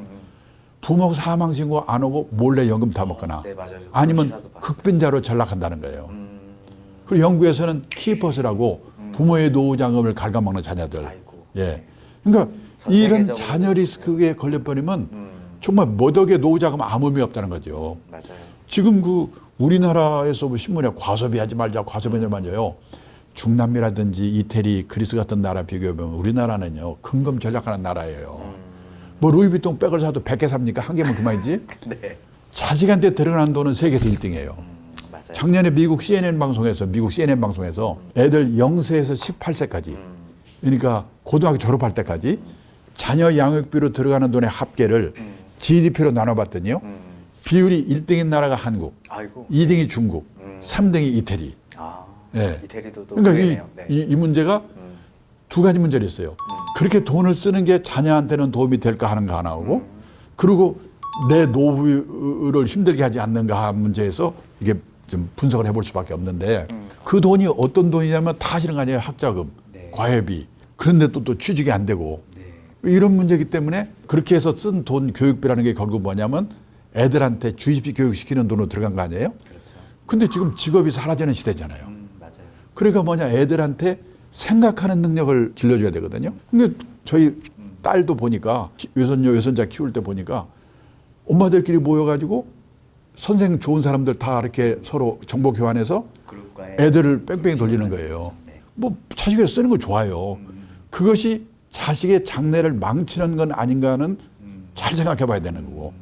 부모 사망 신고 안 오고 몰래 연금 다 먹거나 네, 맞아요. 아니면 기사도 봤어요. 흑빈자로 전락한다는 거예요. 그리고 영국에서는 키퍼스라고 부모의 노후 자금을 갉아먹는 자녀들. 아이고. 예. 그러니까 전 이런 세계적으로 자녀 리스크에 걸려버리면 정말 뭐덕에 노후 자금 아무 의미 없다는 거죠. 맞아요. 지금 그 우리나라에서 뭐 신문에 과소비하지 말자, 과소비하지 말자요. 중남미라든지 이태리, 그리스 같은 나라 비교해보면 우리나라는요 근검 전략하는 나라예요. 뭐 루이비통 백을 사도 100개 삽니까? 한 개면 그만이지. 네. 자식한테 들어가는 돈은 세계에서 1등이에요. 맞아요. 작년에 미국 CNN 방송에서 애들 0세에서 18세까지 그러니까 고등학교 졸업할 때까지 자녀 양육비로 들어가는 돈의 합계를 GDP로 나눠봤더니요. 비율이 1등인 나라가 한국, 아이고. 2등이 중국, 3등이 이태리. 아, 예. 이태리도 또 그러니까 그러네요. 네. 이 문제가 두 가지 문제를 있어요. 그렇게 돈을 쓰는 게 자녀한테는 도움이 될까 하는 거 하나고 그리고 내 노후를 힘들게 하지 않는가 하는 문제에서 이게 좀 분석을 해볼 수밖에 없는데 그 돈이 어떤 돈이냐면 다 싫은 거 아니에요. 학자금, 네. 과외비. 그런데 또 취직이 안 되고 이런 문제이기 때문에 그렇게 해서 쓴 돈 교육비라는 게 결국 뭐냐면 애들한테 주입식 교육시키는 돈으로 들어간 거 아니에요? 그렇죠. 근데 지금 직업이 사라지는 시대잖아요. 맞아요. 그러니까 뭐냐 애들한테 생각하는 능력을 길러줘야 되거든요. 근데 저희 딸도 보니까 외손녀 외손자 키울 때 보니까 엄마들끼리 모여가지고 선생 좋은 사람들 다 이렇게 서로 정보 교환해서 그룹과의 애들을 뺑뺑이 돌리는 거예요. 네. 뭐 자식을 쓰는 거 좋아요. 그것이 자식의 장래를 망치는 건 아닌가는 잘 생각해 봐야 되는 거고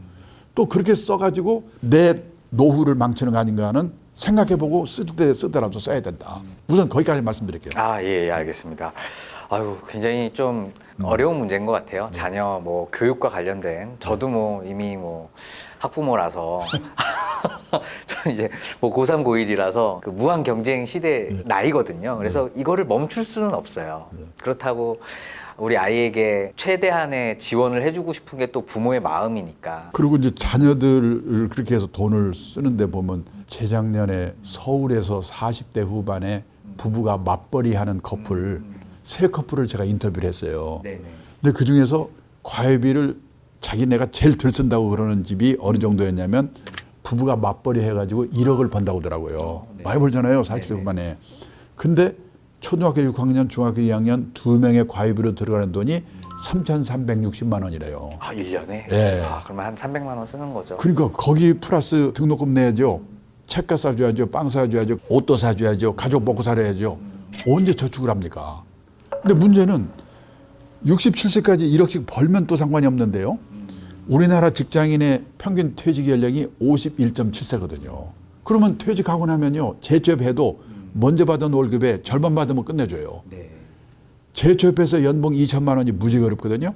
또 그렇게 써가지고 내 노후를 망치는 거 아닌가 하는 생각해보고 쓸 때 쓰더라도 써야 된다. 우선 거기까지 말씀드릴게요. 아, 예, 알겠습니다. 아유, 굉장히 좀 어려운 문제인 것 같아요. 자녀 뭐 교육과 관련된 저도 뭐 이미 뭐 학부모라서 저는 이제 뭐 고3, 고1이라서 그 무한 경쟁 시대 나이거든요. 그래서 이거를 멈출 수는 없어요. 그렇다고 우리 아이에게 최대한의 지원을 해주고 싶은 게 또 부모의 마음이니까. 그리고 이제 자녀들을 그렇게 해서 돈을 쓰는데 보면 재작년에 서울에서 40대 후반에 부부가 맞벌이 하는 커플, 세 커플을 제가 인터뷰를 했어요. 네네. 근데 그 중에서 과외비를 자기네가 제일 덜 쓴다고 그러는 집이 어느 정도였냐면 부부가 맞벌이 해가지고 1억을 번다고 하더라고요. 네. 많이 벌잖아요, 40대 네네. 후반에. 근데 초등학교 6학년, 중학교 2학년 두 명의 과외비로 들어가는 돈이 3,360만 원이래요. 아, 1년에? 예. 아, 그러면 한 300만 원 쓰는 거죠. 그러니까 거기 플러스 등록금 내야죠. 책가 사줘야죠. 빵 사줘야죠. 옷도 사줘야죠. 가족 먹고 살아야죠. 언제 저축을 합니까? 근데 문제는 67세까지 1억씩 벌면 또 상관이 없는데요. 우리나라 직장인의 평균 퇴직 연령이 51.7세거든요. 그러면 퇴직하고 나면요. 재취업해도 먼저 받은 월급의 절반 받으면 끝내줘요. 네. 재취업해서 연봉 2천만 원이 무지가 어렵거든요.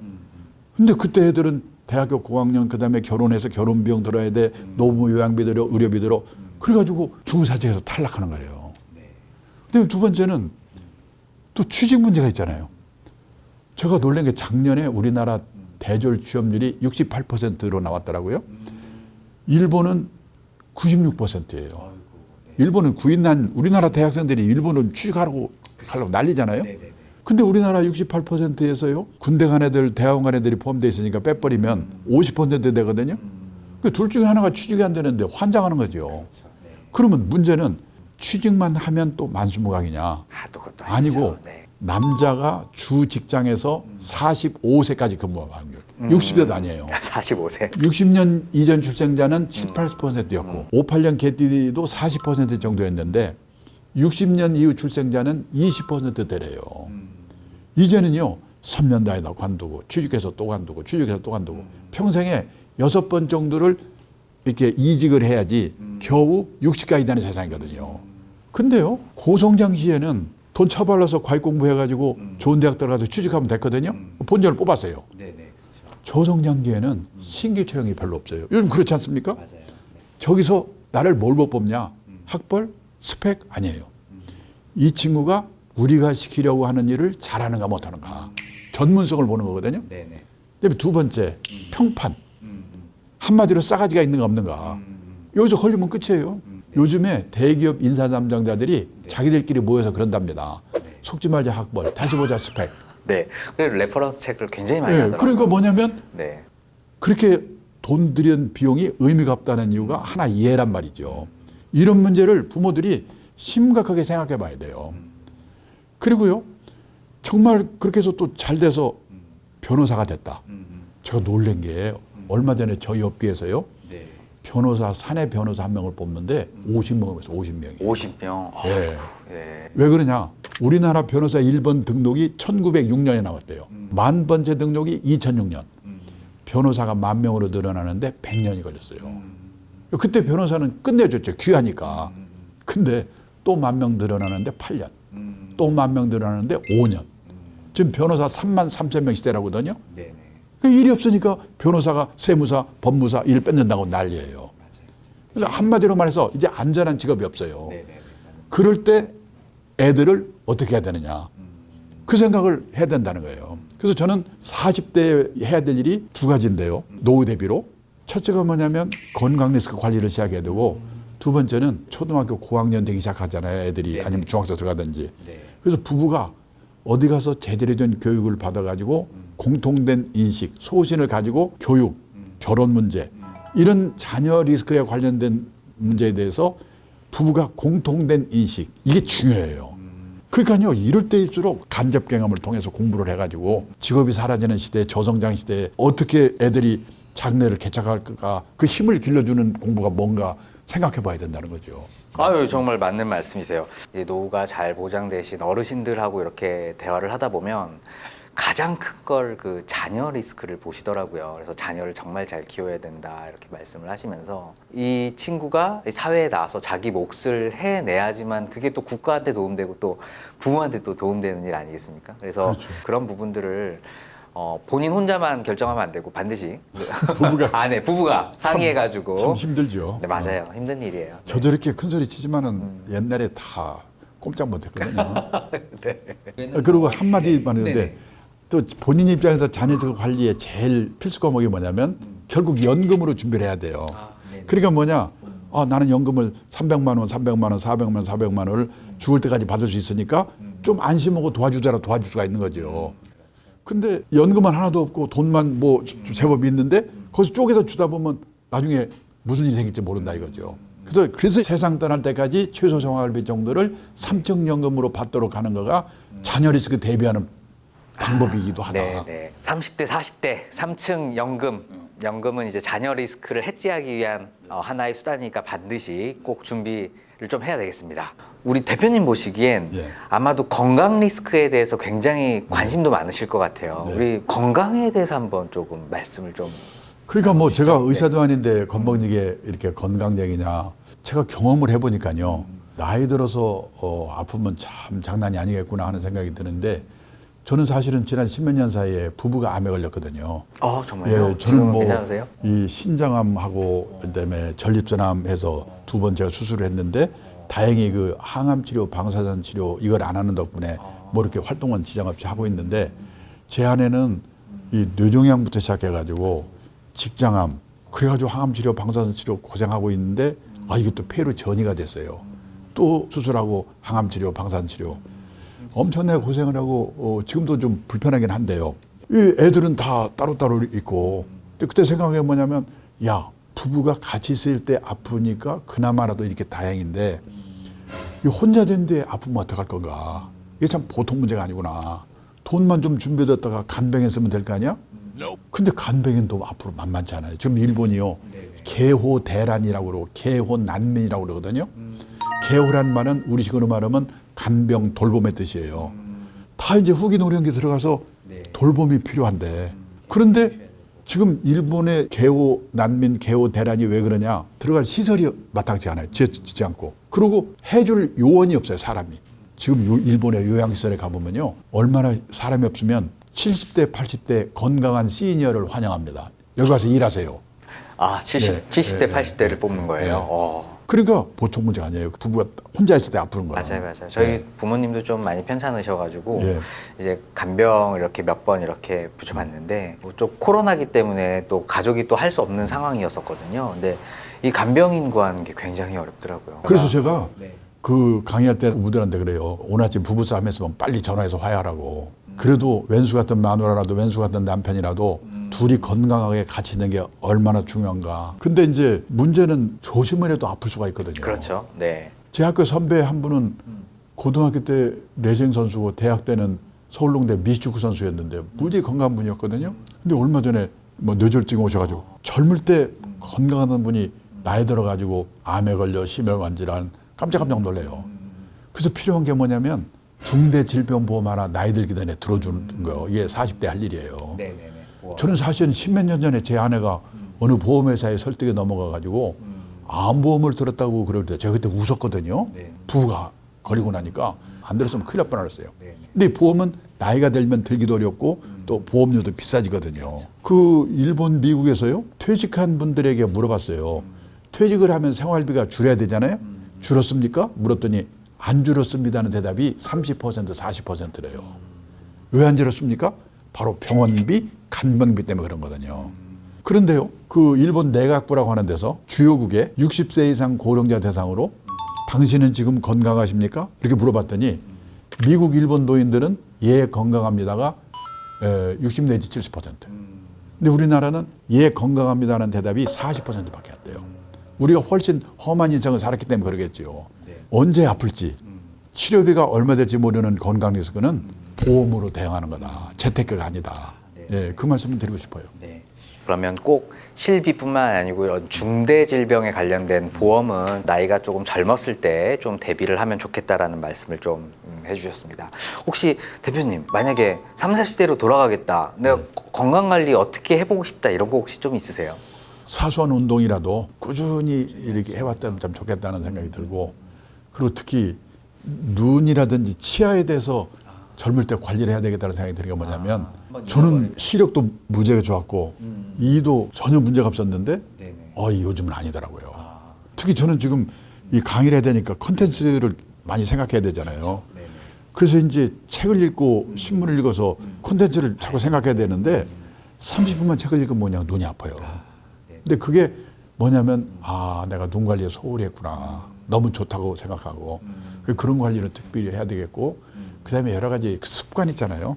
근데 그때 애들은 대학교 고학년 그다음에 결혼해서 결혼 비용 들어야 돼. 노무 요양비 들어 의료비 들어. 그래가지고 중사직에서 탈락하는 거예요. 그다음에 두 번째는 또 취직 문제가 있잖아요. 제가 놀란 게 작년에 우리나라 대졸 취업률이 68%로 나왔더라고요. 일본은 96%예요. 일본은 구인난 우리나라 대학생들이 일본은 취직하라고 난리잖아요. 근데 우리나라 68%에서요. 군대 간 애들, 대학원 간 애들이 포함되어 있으니까 빼버리면 50% 되거든요. 그 둘 중에 하나가 취직이 안 되는데 환장하는 거죠. 그러면 문제는 취직만 하면 또 만수무강이냐? 아, 또 그것도 아니고 아니죠. 네. 남자가 주 직장에서 45세까지 근무할 확률. 60세도 아니에요. 45세. 60년 이전 출생자는 18%였고 58년 개띠도 40% 정도였는데 60년 이후 출생자는 20% 되래요. 이제는요. 3년 다니다 관두고 취직해서 또 관두고 취직해서 또 관두고 평생에 6번 정도를 이렇게 이직을 해야지 겨우 60까지 되는 세상이거든요. 근데요. 고성장 시에는 돈 처발라서 과외 공부해가지고 좋은 대학 들어가서 취직하면 됐거든요. 본전을 뽑았어요. 네네. 그렇죠. 저성장기에는 신규 채용이 별로 없어요. 요즘 그렇지 않습니까? 맞아요. 저기서 나를 뭘 못 뽑냐? 학벌? 스펙? 아니에요. 이 친구가 우리가 시키려고 하는 일을 잘하는가 못하는가. 전문성을 보는 거거든요. 네네. 그다음에 두 번째, 평판. 한마디로 싸가지가 있는가 없는가. 여기서 걸리면 끝이에요. 요즘에 대기업 인사 담당자들이 자기들끼리 모여서 그런답니다. 속지 말자 학벌, 다시 보자 스펙. 네. 그래서 레퍼런스 책을 굉장히 많이 네, 하더라고요. 그러니까 뭐냐면 네. 그렇게 돈 들인 비용이 의미가 없다는 이유가 하나 이해란 말이죠. 이런 문제를 부모들이 심각하게 생각해 봐야 돼요. 그리고요, 정말 그렇게 해서 또 잘 돼서 변호사가 됐다. 제가 놀란 게 얼마 전에 저희 업계에서요, 네. 변호사, 사내 변호사 한 명을 뽑는데 50명을 했어요, 50명이. 50명. 예. 네. 왜 그러냐? 우리나라 변호사 1번 등록이 1906년에 나왔대요. 만 번째 등록이 2006년. 변호사가 10,000명으로 늘어나는데 100년이 걸렸어요. 그때 변호사는 끝내줬죠. 귀하니까. 근데 또 10,000명 늘어나는데 8년. 또 10,000명 늘어나는데 5년. 지금 변호사 33,000명 시대라거든요. 네네. 그 일이 없으니까 변호사가 세무사, 법무사 일 뺏는다고 난리예요. 그래서 한마디로 말해서 이제 안전한 직업이 없어요. 네네. 그럴 때 애들을 어떻게 해야 되느냐. 그 생각을 해야 된다는 거예요. 그래서 저는 40대에 해야 될 일이 두 가지인데요. 노후 대비로. 첫째가 뭐냐면 건강 리스크 관리를 시작해야 되고 두 번째는 초등학교 고학년 되기 시작하잖아요. 애들이 네네. 아니면 중학교 들어가든지. 네. 그래서 부부가 어디 가서 제대로 된 교육을 받아가지고 공통된 인식, 소신을 가지고 교육, 결혼 문제 이런 자녀 리스크에 관련된 문제에 대해서 부부가 공통된 인식 이게 중요해요. 그러니까요 이럴 때일수록 간접 경험을 통해서 공부를 해가지고 직업이 사라지는 시대, 저성장 시대에 어떻게 애들이 장래를 개척할까 그 힘을 길러주는 공부가 뭔가 생각해 봐야 된다는 거죠. 아유, 정말 맞는 말씀이세요. 이제 노후가 잘 보장되신 어르신들하고 이렇게 대화를 하다 보면 가장 큰 걸 그 자녀 리스크를 보시더라고요. 그래서 자녀를 정말 잘 키워야 된다 이렇게 말씀을 하시면서 이 친구가 사회에 나와서 자기 몫을 해내야지만 그게 또 국가한테 도움되고 또 부모한테 또 도움되는 일 아니겠습니까? 그래서 그렇죠. 그런 부분들을 본인 혼자만 결정하면 안 되고 반드시 부부가 네, 부부가 상의해가지고. 참 힘들죠. 네, 맞아요. 힘든 일이에요. 저도 이렇게 큰 소리 치지만은 옛날에 다 꼼짝 못했거든요. 네. 그리고 한마디만 네네. 했는데 또 본인 입장에서 자녀적 관리에 제일 필수 과목이 뭐냐면 결국 연금으로 준비를 해야 돼요. 그러니까 뭐냐? 나는 연금을 300만 원, 300만 원, 400만 원, 400만 원을 죽을 때까지 받을 수 있으니까 좀 안심하고 도와주자라 도와줄 수가 있는 거죠. 근데 연금은 하나도 없고 돈만 뭐 제법 있는데 거기서 쪼개서 주다 보면 나중에 무슨 일이 생길지 모른다 이거죠. 그래서 세상 떠날 때까지 최소 생활비 정도를 3층 연금으로 받도록 하는 거가 자녀 리스크 대비하는 방법이기도 하다. 네, 네. 30대, 40대 3층 연금. 연금은 이제 자녀 리스크를 해지하기 위한 하나의 수단이니까 반드시 꼭 준비를 좀 해야 되겠습니다. 우리 대표님 보시기엔 예. 아마도 건강 리스크에 대해서 굉장히 관심도 많으실 것 같아요. 네. 우리 건강에 대해서 한번 조금 말씀을 좀. 그러니까 뭐 제가 의사도 아닌데 건방지게 이렇게 건강 얘기냐. 제가 경험을 해보니까요. 나이 들어서 아프면 참 장난이 아니겠구나 하는 생각이 드는데 저는 사실은 지난 10몇 년 사이에 부부가 암에 걸렸거든요. 정말요? 예, 저는 지금은 뭐 괜찮으세요? 이 신장암하고 그다음에 전립선암 해서 2번 제가 수술을 했는데 다행히 그 항암 치료, 방사선 치료 이걸 안 하는 덕분에 뭐 이렇게 활동은 지장 없이 하고 있는데 제 아내는 이 뇌종양부터 시작해가지고 직장암 그래가지고 항암 치료, 방사선 치료 고생하고 있는데 이게 또 폐로 전이가 됐어요. 또 수술하고 항암 치료, 방사선 치료 엄청나게 고생을 하고 지금도 좀 불편하긴 한데요. 이 애들은 다 따로따로 있고 근데 그때 생각한 게 뭐냐면 야 부부가 같이 있을 때 아프니까 그나마라도 이렇게 다행인데 이 혼자 된데 아프면 어떡할 건가. 이게 참 보통 문제가 아니구나. 돈만 좀 준비됐다가 간병에 쓰면 될 거 아니야? 근데 간병은 또 앞으로 만만치 않아요. 지금 일본이요. 개호대란이라고 그러고 개호난민이라고 그러거든요. 개호란 말은 우리식으로 말하면 간병 돌봄의 뜻이에요. 다 이제 후기 노령기 들어가서 돌봄이 필요한데 그런데 지금 일본의 개호 난민, 개호 대란이 왜 그러냐? 들어갈 시설이 마땅치 않아요. 짓지 않고. 그리고 해줄 요원이 없어요, 사람이. 지금 일본의 요양시설에 가보면요. 얼마나 사람이 없으면 70대, 80대 건강한 시니어를 환영합니다. 여기 와서 일하세요. 70대, 80대를 뽑는 거예요. 그러니까 보통 문제가 아니에요. 부부가 혼자 있을 때 아프는 거예요. 맞아요. 저희 부모님도 좀 많이 편찮으셔가지고 예. 이제 간병 이렇게 몇 번 이렇게 붙여봤는데 좀 코로나기 때문에 또 가족이 또 할 수 없는 상황이었었거든요. 근데 이 간병인 구하는 게 굉장히 어렵더라고요. 그래서 제가 그 강의할 때 부부들한테 그래요. 오늘 아침 부부싸움 했으면 빨리 전화해서 화해하라고. 그래도 왼수 같은 마누라라도 왼수 같은 남편이라도 둘이 건강하게 같이 있는 게 얼마나 중요한가. 근데 이제 문제는 조심을 해도 아플 수가 있거든요. 그렇죠. 네. 제 학교 선배 한 분은 고등학교 때 레슬링 선수고 대학 때는 서울농대 미식축구 선수였는데 무지 건강한 분이었거든요. 근데 얼마 전에 뭐 뇌졸중 오셔가지고 젊을 때 건강한 분이 나이 들어가지고 암에 걸려 심혈관 질환 깜짝깜짝 놀래요. 그래서 필요한 게 뭐냐면 중대질병보험 하나 나이 들기 전에 들어주는 거예요. 이게 40대 할 일이에요. 네네네. 저는 사실은 10몇 년 전에 제 아내가 어느 보험회사에 설득에 넘어가가지고 암보험을 들었다고 그럴 때 제가 그때 웃었거든요. 부부가 걸리고 나니까 안 들었으면 큰일 날 뻔했어요. 근데 이 보험은 나이가 들면 들기도 어렵고 또 보험료도 비싸지거든요. 그 일본, 미국에서요 퇴직한 분들에게 물어봤어요. 퇴직을 하면 생활비가 줄여야 되잖아요. 줄었습니까? 물었더니 안 줄었습니다는 대답이 30%, 40%래요. 왜 안 줄었습니까? 바로 병원비, 간병비 때문에 그런 거거든요. 그런데요, 그 일본 내각부라고 하는 데서 주요국에 60세 이상 고령자 대상으로 당신은 지금 건강하십니까? 이렇게 물어봤더니 미국, 일본 노인들은 예, 건강합니다가 60 내지 70%. 근데 우리나라는 예, 건강합니다는 대답이 40%밖에 안 돼요. 우리가 훨씬 험한 인생을 살았기 때문에 그러겠죠. 언제 아플지, 치료비가 얼마 될지 모르는 건강 리스크는 보험으로 대응하는 거다. 재테크가 아니다. 예, 그 말씀을 드리고 싶어요. 네. 그러면 꼭 실비뿐만 아니고 이런 중대 질병에 관련된 보험은 나이가 조금 젊었을 때 좀 대비를 하면 좋겠다라는 말씀을 좀 해주셨습니다. 혹시 대표님 만약에 30, 40대로 돌아가겠다. 내가 건강관리 어떻게 해보고 싶다 이런 거 혹시 좀 있으세요? 사소한 운동이라도 꾸준히 이렇게 해왔다면 참 좋겠다는 생각이 들고 그리고 특히 눈이라든지 치아에 대해서 젊을 때 관리를 해야 되겠다는 생각이 드는 게 뭐냐면 저는 시력도 무지하게 좋았고 이도 전혀 문제가 없었는데 요즘은 아니더라고요. 특히 저는 지금 이 강의를 해야 되니까 컨텐츠를 많이 생각해야 되잖아요. 그래서 이제 책을 읽고 신문을 읽어서 콘텐츠를 자꾸 생각해야 되는데 30분만 책을 읽으면 뭐냐 눈이 아파요. 근데 그게 뭐냐면 내가 눈 관리에 소홀히 했구나. 너무 좋다고 생각하고 그런 관리를 특별히 해야 되겠고 그다음에 여러 가지 습관 있잖아요.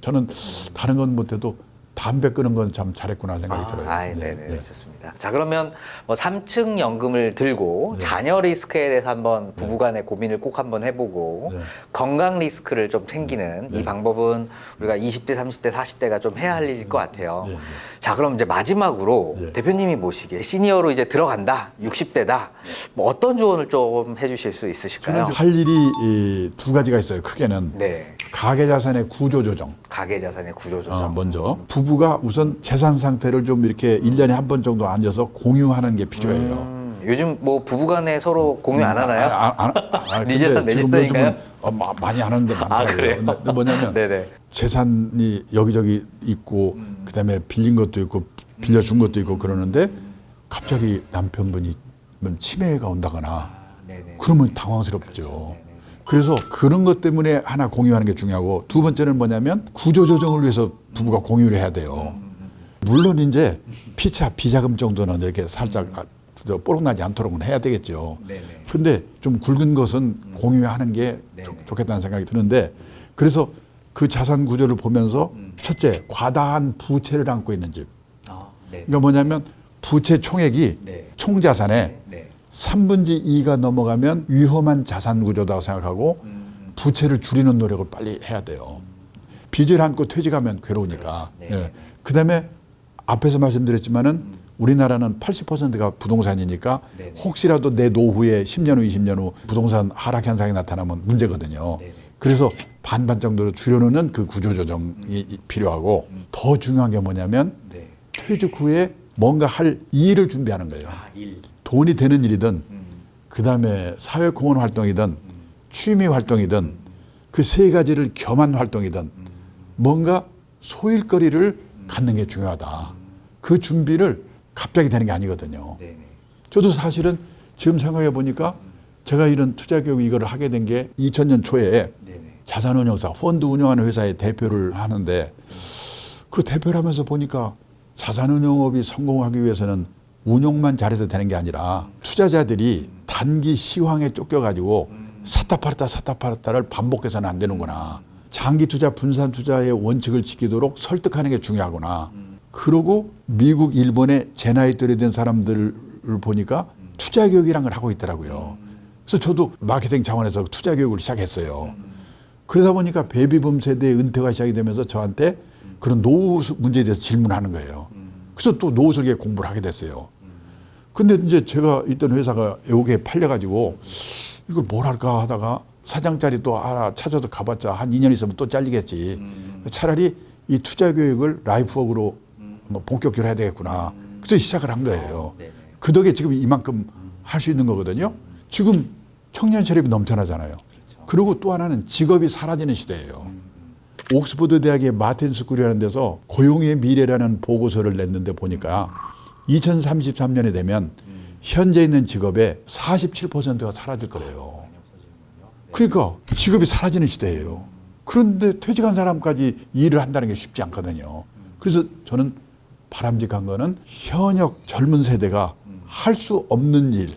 저는 다른 건 못해도 담배 끊은 건 참 잘했구나 생각이 들어요. 네네. 좋습니다. 자, 그러면 뭐 3층 연금을 들고 자녀 리스크에 대해서 한번 부부간의 고민을 꼭 한번 해보고 건강 리스크를 좀 챙기는 이 방법은 우리가 20대, 30대, 40대가 좀 해야 할 일일 것 같아요. 자, 그럼 이제 마지막으로 대표님이 보시기에 시니어로 이제 들어간다, 60대다, 뭐 어떤 조언을 좀 해주실 수 있으실까요? 저는 할 일이 두 가지가 있어요. 크게는 가계 자산의 구조 조정. 가계 자산의 구조 조정. 먼저 부부가 우선 재산 상태를 좀 이렇게 1년에 한 번 정도 앉아서 공유하는 게 필요해요. 요즘 뭐 부부간에 서로 공유 안 하나요? 네 재산 내 지금 재산인가요? 요즘은 많이 하는데 많더라고요. 그래요? 근데 뭐냐면 재산이 여기저기 있고 그다음에 빌린 것도 있고 빌려준 것도 있고 그러는데 갑자기 남편분이 치매가 온다거나 그러면 당황스럽죠. 그래서 그런 것 때문에 하나 공유하는 게 중요하고 두 번째는 뭐냐면 구조조정을 위해서 부부가 공유를 해야 돼요. 물론 이제 피차 비자금 정도는 이렇게 살짝 뽀록나지 않도록은 해야 되겠죠. 근데 좀 굵은 것은 공유하는 게 좋겠다는 생각이 드는데 그래서 그 자산 구조를 보면서 첫째, 과다한 부채를 안고 있는 집. 그러니까 뭐냐면 부채 총액이 총 자산의 3분의 2가 넘어가면 위험한 자산 구조다고 생각하고 부채를 줄이는 노력을 빨리 해야 돼요. 빚을 안고 퇴직하면 괴로우니까. 그다음에 앞에서 말씀드렸지만은 우리나라는 80%가 부동산이니까 혹시라도 내 노후에 10년 후, 20년 후 부동산 하락 현상이 나타나면 문제거든요. 그래서 반반 정도로 줄여놓는 그 구조조정이 필요하고 더 중요한 게 뭐냐면 퇴직 후에 뭔가 할 일을 준비하는 거예요. 돈이 되는 일이든 그다음에 사회공헌 활동이든 취미 활동이든 그 세 가지를 겸한 활동이든 뭔가 소일거리를 갖는 게 중요하다. 그 준비를 갑자기 되는 게 아니거든요. 저도 사실은 지금 생각해 보니까 제가 이런 투자교육 이거를 하게 된 게 2000년 초에 자산운용사, 펀드 운영하는 회사의 대표를 하는데 그 대표를 하면서 보니까 자산운용업이 성공하기 위해서는 운용만 잘해서 되는 게 아니라 투자자들이 단기 시황에 쫓겨가지고 샀다 팔았다를 반복해서는 안 되는구나. 장기 투자, 분산 투자의 원칙을 지키도록 설득하는 게 중요하구나. 그러고 미국, 일본의 제 나이 또래 된 사람들을 보니까 투자 교육이라는 걸 하고 있더라고요. 그래서 저도 마케팅 차원에서 투자 교육을 시작했어요. 그러다 보니까 베이비붐 세대의 은퇴가 시작이 되면서 저한테 그런 노후 문제에 대해서 질문하는 거예요. 그래서 또 노후 설계 공부를 하게 됐어요. 근데 이제 제가 있던 회사가 애국에 팔려가지고 이걸 뭘 할까 하다가 사장 자리 또 하나 찾아서 가봤자 한 2년 있으면 또 잘리겠지. 차라리 이 투자 교육을 라이프워크로 본격적으로 해야 되겠구나. 그래서 시작을 한 거예요. 그 덕에 지금 이만큼 할 수 있는 거거든요. 지금 청년 체력이 넘쳐나잖아요. 그리고 또 하나는 직업이 사라지는 시대예요. 옥스퍼드 대학의 마틴 스쿨이라는 데서 고용의 미래라는 보고서를 냈는데 보니까 2033년에 되면 현재 있는 직업의 47%가 사라질 거래요. 그러니까 직업이 사라지는 시대예요. 그런데 퇴직한 사람까지 일을 한다는 게 쉽지 않거든요. 그래서 저는 바람직한 거는 현역 젊은 세대가 할 수 없는 일을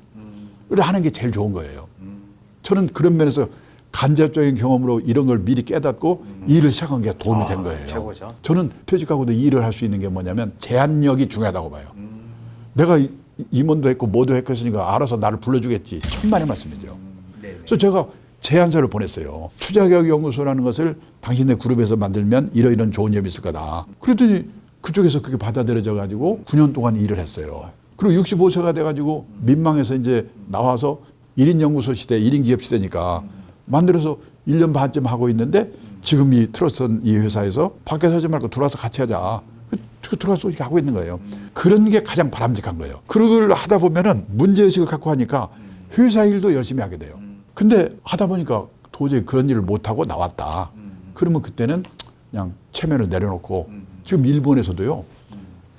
하는 게 제일 좋은 거예요. 저는 그런 면에서 간접적인 경험으로 이런 걸 미리 깨닫고 일을 시작한 게 도움이 된 거예요. 최고죠. 저는 퇴직하고도 일을 할 수 있는 게 뭐냐면 제한력이 중요하다고 봐요. 내가 임원도 했고 뭐도 했으니까 알아서 나를 불러주겠지. 천만의 말씀이죠. 그래서 제가 제안서를 보냈어요. 투자교육연구소라는 것을 당신네 그룹에서 만들면 이런 좋은 점이 있을 거다. 그랬더니 그쪽에서 그게 받아들여져 가지고 9년 동안 일을 했어요. 그리고 65세가 돼 가지고 민망해서 이제 나와서 1인 연구소 시대, 1인 기업 시대니까 만들어서 1년 반쯤 하고 있는데 지금 이 트러스턴 이 회사에서 밖에서 하지 말고 들어와서 같이 하자. 들어와서 이렇게 하고 있는 거예요. 그런 게 가장 바람직한 거예요. 그걸 하다 보면은 문제의식을 갖고 하니까 회사 일도 열심히 하게 돼요. 근데 하다 보니까 도저히 그런 일을 못하고 나왔다. 그러면 그때는 그냥 체면을 내려놓고 지금 일본에서도요.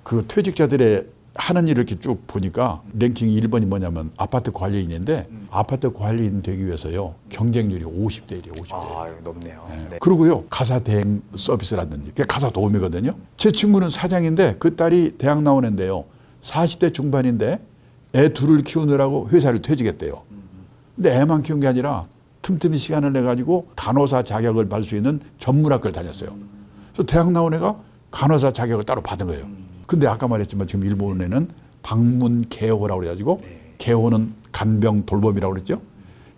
그 퇴직자들의 하는 일을 이렇게 쭉 보니까 랭킹 1번이 뭐냐면 아파트 관리인인데 아파트 관리인 되기 위해서요. 경쟁률이 50대 1이에요. 50대 1. 아, 높네요. 네. 그리고요. 가사 대행 서비스라든지 그게 가사 도우미거든요. 제 친구는 사장인데 그 딸이 대학 나온 애인데요. 40대 중반인데 애 둘을 키우느라고 회사를 퇴직했대요. 근데 애만 키운 게 아니라 틈틈이 시간을 내가지고 간호사 자격을 받을 수 있는 전문학교를 다녔어요. 그래서 대학 나온 애가 간호사 자격을 따로 받은 거예요. 근데 아까 말했지만 지금 일본에는 방문 개호라고 그래가지고 개호는 간병 돌봄이라고 그랬죠.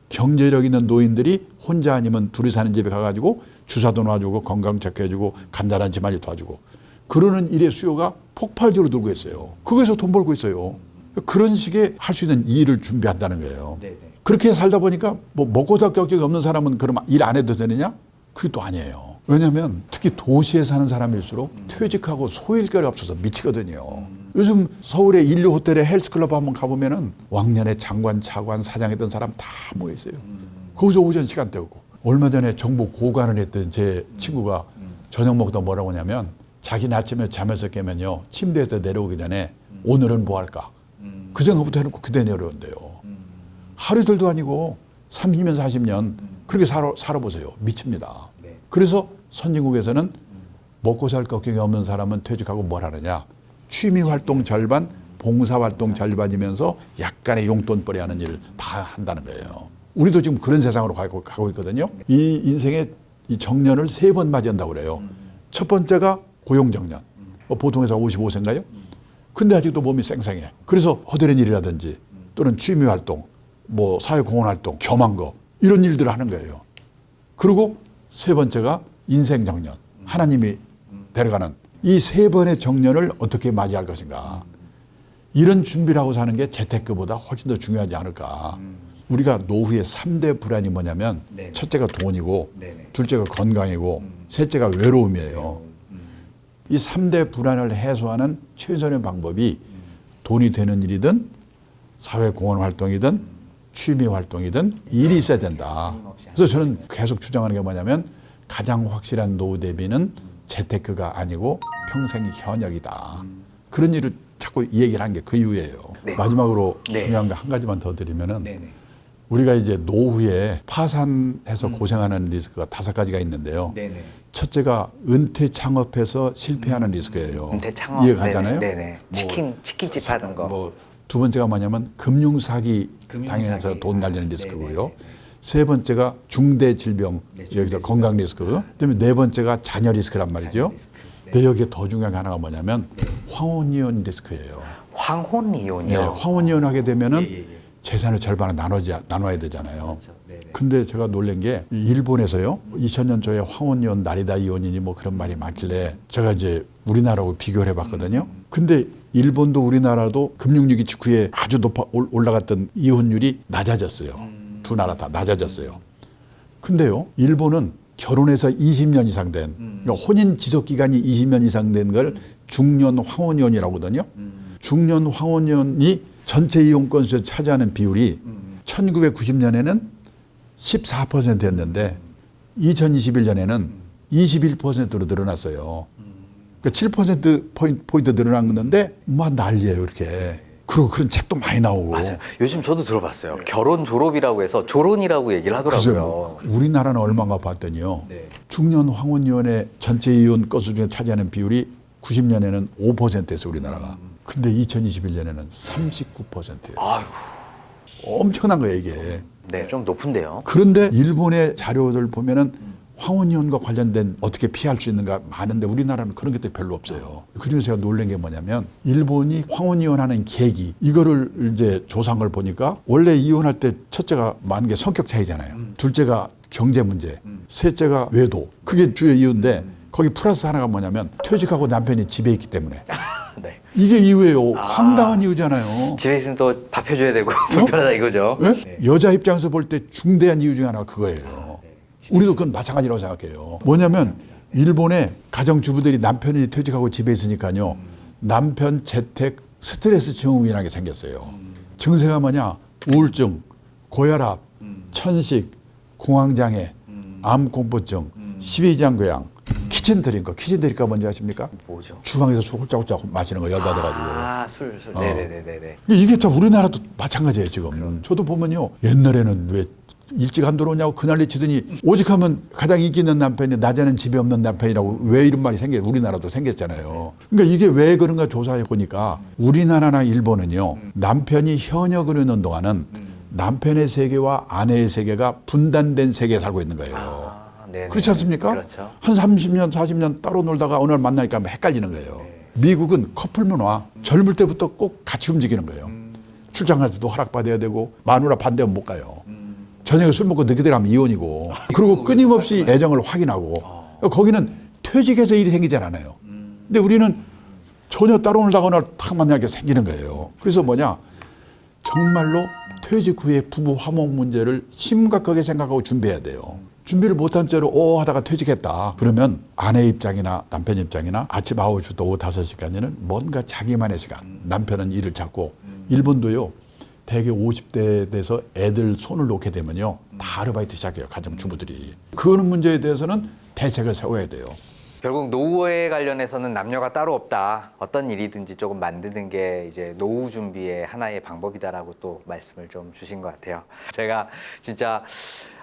경제력 있는 노인들이 혼자 아니면 둘이 사는 집에 가가지고 주사도 놔주고 건강 체크해주고 간단한 집안일 도와주고 그러는 일의 수요가 폭발적으로 늘고 있어요. 거기서 돈 벌고 있어요. 그런 식의 할 수 있는 일을 준비한다는 거예요. 그렇게 살다 보니까 뭐 먹고 살 경쟁이 없는 사람은 그럼 일 안 해도 되느냐? 그게 또 아니에요. 왜냐하면 특히 도시에 사는 사람일수록 퇴직하고 소일거리가 없어서 미치거든요. 요즘 서울의 인류 호텔에 헬스클럽 한번 가보면은 왕년에 장관, 차관, 사장했던 사람 다 모여 있어요. 거기서 오전 시간 때우고 얼마 전에 정부 고관을 했던 제 친구가 저녁 먹다 뭐라고 하냐면 자기는 아침에 잠에서 깨면요 침대에서 내려오기 전에 오늘은 뭐 할까 그 생각부터 해놓고 그대 내려온대요. 하루 이틀도 아니고 30년 40년 그렇게 살아보세요. 미칩니다. 그래서 선진국에서는 먹고 살 걱정이 없는 사람은 퇴직하고 뭘 하느냐. 취미활동 절반, 봉사활동 절반이면서 약간의 용돈벌이 하는 일을 다 한다는 거예요. 우리도 지금 그런 세상으로 가고 있거든요. 이 인생의 이 정년을 3번 맞이한다고 그래요. 첫 번째가 고용정년. 보통 회사 55세인가요? 근데 아직도 몸이 쌩쌩해. 그래서 허드렛 일이라든지 또는 취미활동, 뭐 사회공헌활동, 겸한 거 이런 일들을 하는 거예요. 그리고 세 번째가 인생 정년. 하나님이 데려가는 이 3번의 정년을 어떻게 맞이할 것인가. 이런 준비를 하고 사는 게 재테크보다 훨씬 더 중요하지 않을까. 우리가 노후의 3대 불안이 뭐냐면 첫째가 돈이고 둘째가 건강이고 셋째가 외로움이에요. 이 3대 불안을 해소하는 최선의 방법이 돈이 되는 일이든 사회공헌 활동이든 취미 활동이든 일이 있어야 된다. 그래서 저는 계속 주장하는 게 뭐냐면 가장 확실한 노후 대비는 재테크가 아니고 평생 현역이다. 그런 일을 자꾸 이 얘기를 한 게 그 이유예요. 마지막으로 중요한 거 한 가지만 더 드리면은 우리가 이제 노후에 파산해서 고생하는 리스크가 5가지가 있는데요. 첫째가 은퇴 창업해서 실패하는 리스크예요. 은퇴 창업. 이해가잖아요. 치킨집 하는 거. 두 번째가 뭐냐면 금융 사기 당해서 돈 날리는 리스크고요. 세 번째가 중대 질병, 여기서 건강 리스크. 그다음에 네 번째가 자녀 리스크란 말이죠. 근데 여기에 더 중요한 게 하나가 뭐냐면 황혼이혼 리스크예요. 황혼이혼이요? 네, 황혼이혼 하게 되면은 재산을 절반을 나눠야 되잖아요. 근데 제가 놀란 게 일본에서요. 2000년 초에 황혼이혼, 나리다 이혼이니 뭐 그런 말이 많길래 제가 이제 우리나라하고 비교를 해봤거든요. 근데 일본도 우리나라도 금융위기 직후에 아주 올라갔던 이혼율이 낮아졌어요. 두 나라 다 낮아졌어요. 근데요, 일본은 결혼해서 20년 이상 된, 그러니까 혼인 지속 기간이 20년 이상 된 걸 중년 황혼이혼이라고 하거든요. 중년 황혼이혼이 전체 이혼 건수에 차지하는 비율이 1990년에는 14%였는데 2021년에는 21%로 늘어났어요. 그러니까 7%포인트 늘어난 건데 막 난리예요, 이렇게. 그리고 그런 책도 많이 나오고. 맞아요. 요즘 저도 들어봤어요. 결혼 졸업이라고 해서 조론이라고 얘기를 하더라고요. 우리나라는 얼마인가 봤더니요. 중년 황혼이혼의 전체 이혼 건수 중에 차지하는 비율이 90년에는 5%였어요, 우리나라가. 근데 2021년에는 39%예요. 아이고. 엄청난 거예요, 이게. 네, 좀 높은데요. 그런데 일본의 자료들 보면은 황혼이혼과 관련된 어떻게 피할 수 있는가 많은데 우리나라는 그런 게 별로 없어요. 그리고 제가 놀란 게 뭐냐면 일본이 황혼이혼하는 계기 이거를 이제 조사한 걸 보니까 원래 이혼할 때 첫째가 많은 게 성격 차이잖아요. 둘째가 경제 문제, 셋째가 외도. 그게 주요 이유인데 거기 플러스 하나가 뭐냐면 퇴직하고 남편이 집에 있기 때문에. 네. 이게 이유예요. 황당한 이유잖아요. 집에 있으면 또 밥 해줘야 되고 불편하다 이거죠. 네? 여자 입장에서 볼 때 중대한 이유 중에 하나가 그거예요. 우리도 그건 마찬가지라고 생각해요. 뭐냐면 일본의 가정주부들이 남편이 퇴직하고 집에 있으니까요. 남편 재택 스트레스 증후군이라는 게 생겼어요. 증세가 뭐냐? 우울증, 고혈압, 천식, 공황장애, 암공포증, 12장 교양, 키친 드링크. 키친 드링크가 뭔지 아십니까? 뭐죠? 주방에서 술 홀짝홀짝 마시는 거 열받아가지고. 아, 술. 네네네네. 이게 다 우리나라도 마찬가지예요 지금. 저도 보면요, 옛날에는 왜 일찍 안 들어오냐고 그난리 치더니 오직하면 가장 인기 있는 남편이 낮에는 집에 없는 남편이라고 왜 이런 말이 우리나라도 생겼잖아요. 그러니까 이게 왜 그런가 조사해 보니까 우리나라나 일본은요, 남편이 현역을 있는 동안은 남편의 세계와 아내의 세계가 분단된 세계에 살고 있는 거예요. 네네. 그렇지 않습니까? 그렇죠. 한 30년, 40년 따로 놀다가 어느 날 만나니까 헷갈리는 거예요. 미국은 커플 문화, 젊을 때부터 꼭 같이 움직이는 거예요. 출장 갈 때도 허락받아야 되고 마누라 반대하면 못 가요. 저녁에 술 먹고 늦게 들어가면 이혼이고. 그리고 끊임없이 애정을 확인하고. 거기는 퇴직해서 일이 생기지 않아요. 근데 우리는 전혀 따로 놀다가 어느 날 탁 만나게 생기는 거예요. 그래서 뭐냐, 정말로 퇴직 후에 부부 화목 문제를 심각하게 생각하고 준비해야 돼요. 준비를 못한 채로 하다가 퇴직했다. 그러면 아내 입장이나 남편 입장이나 아침 9시부터 오후 5시까지는 뭔가 자기만의 시간. 남편은 일을 찾고. 일본도요, 대개 50대 돼서 애들 손을 놓게 되면요, 다 아르바이트 시작해요, 가정주부들이. 그런 문제에 대해서는 대책을 세워야 돼요. 결국 노후에 관련해서는 남녀가 따로 없다. 어떤 일이든지 조금 만드는 게 이제 노후 준비의 하나의 방법이다라고 또 말씀을 좀 주신 것 같아요. 제가 진짜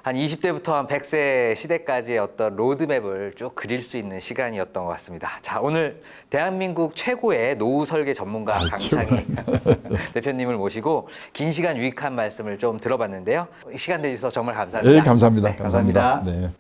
한 20대부터 한 100세 시대까지의 어떤 로드맵을 쭉 그릴 수 있는 시간이었던 것 같습니다. 자, 오늘 대한민국 최고의 노후 설계 전문가 강창희 대표님을 모시고 긴 시간 유익한 말씀을 좀 들어봤는데요. 시간 내주셔서 정말 감사합니다. 네, 감사합니다. 네, 감사합니다. 네.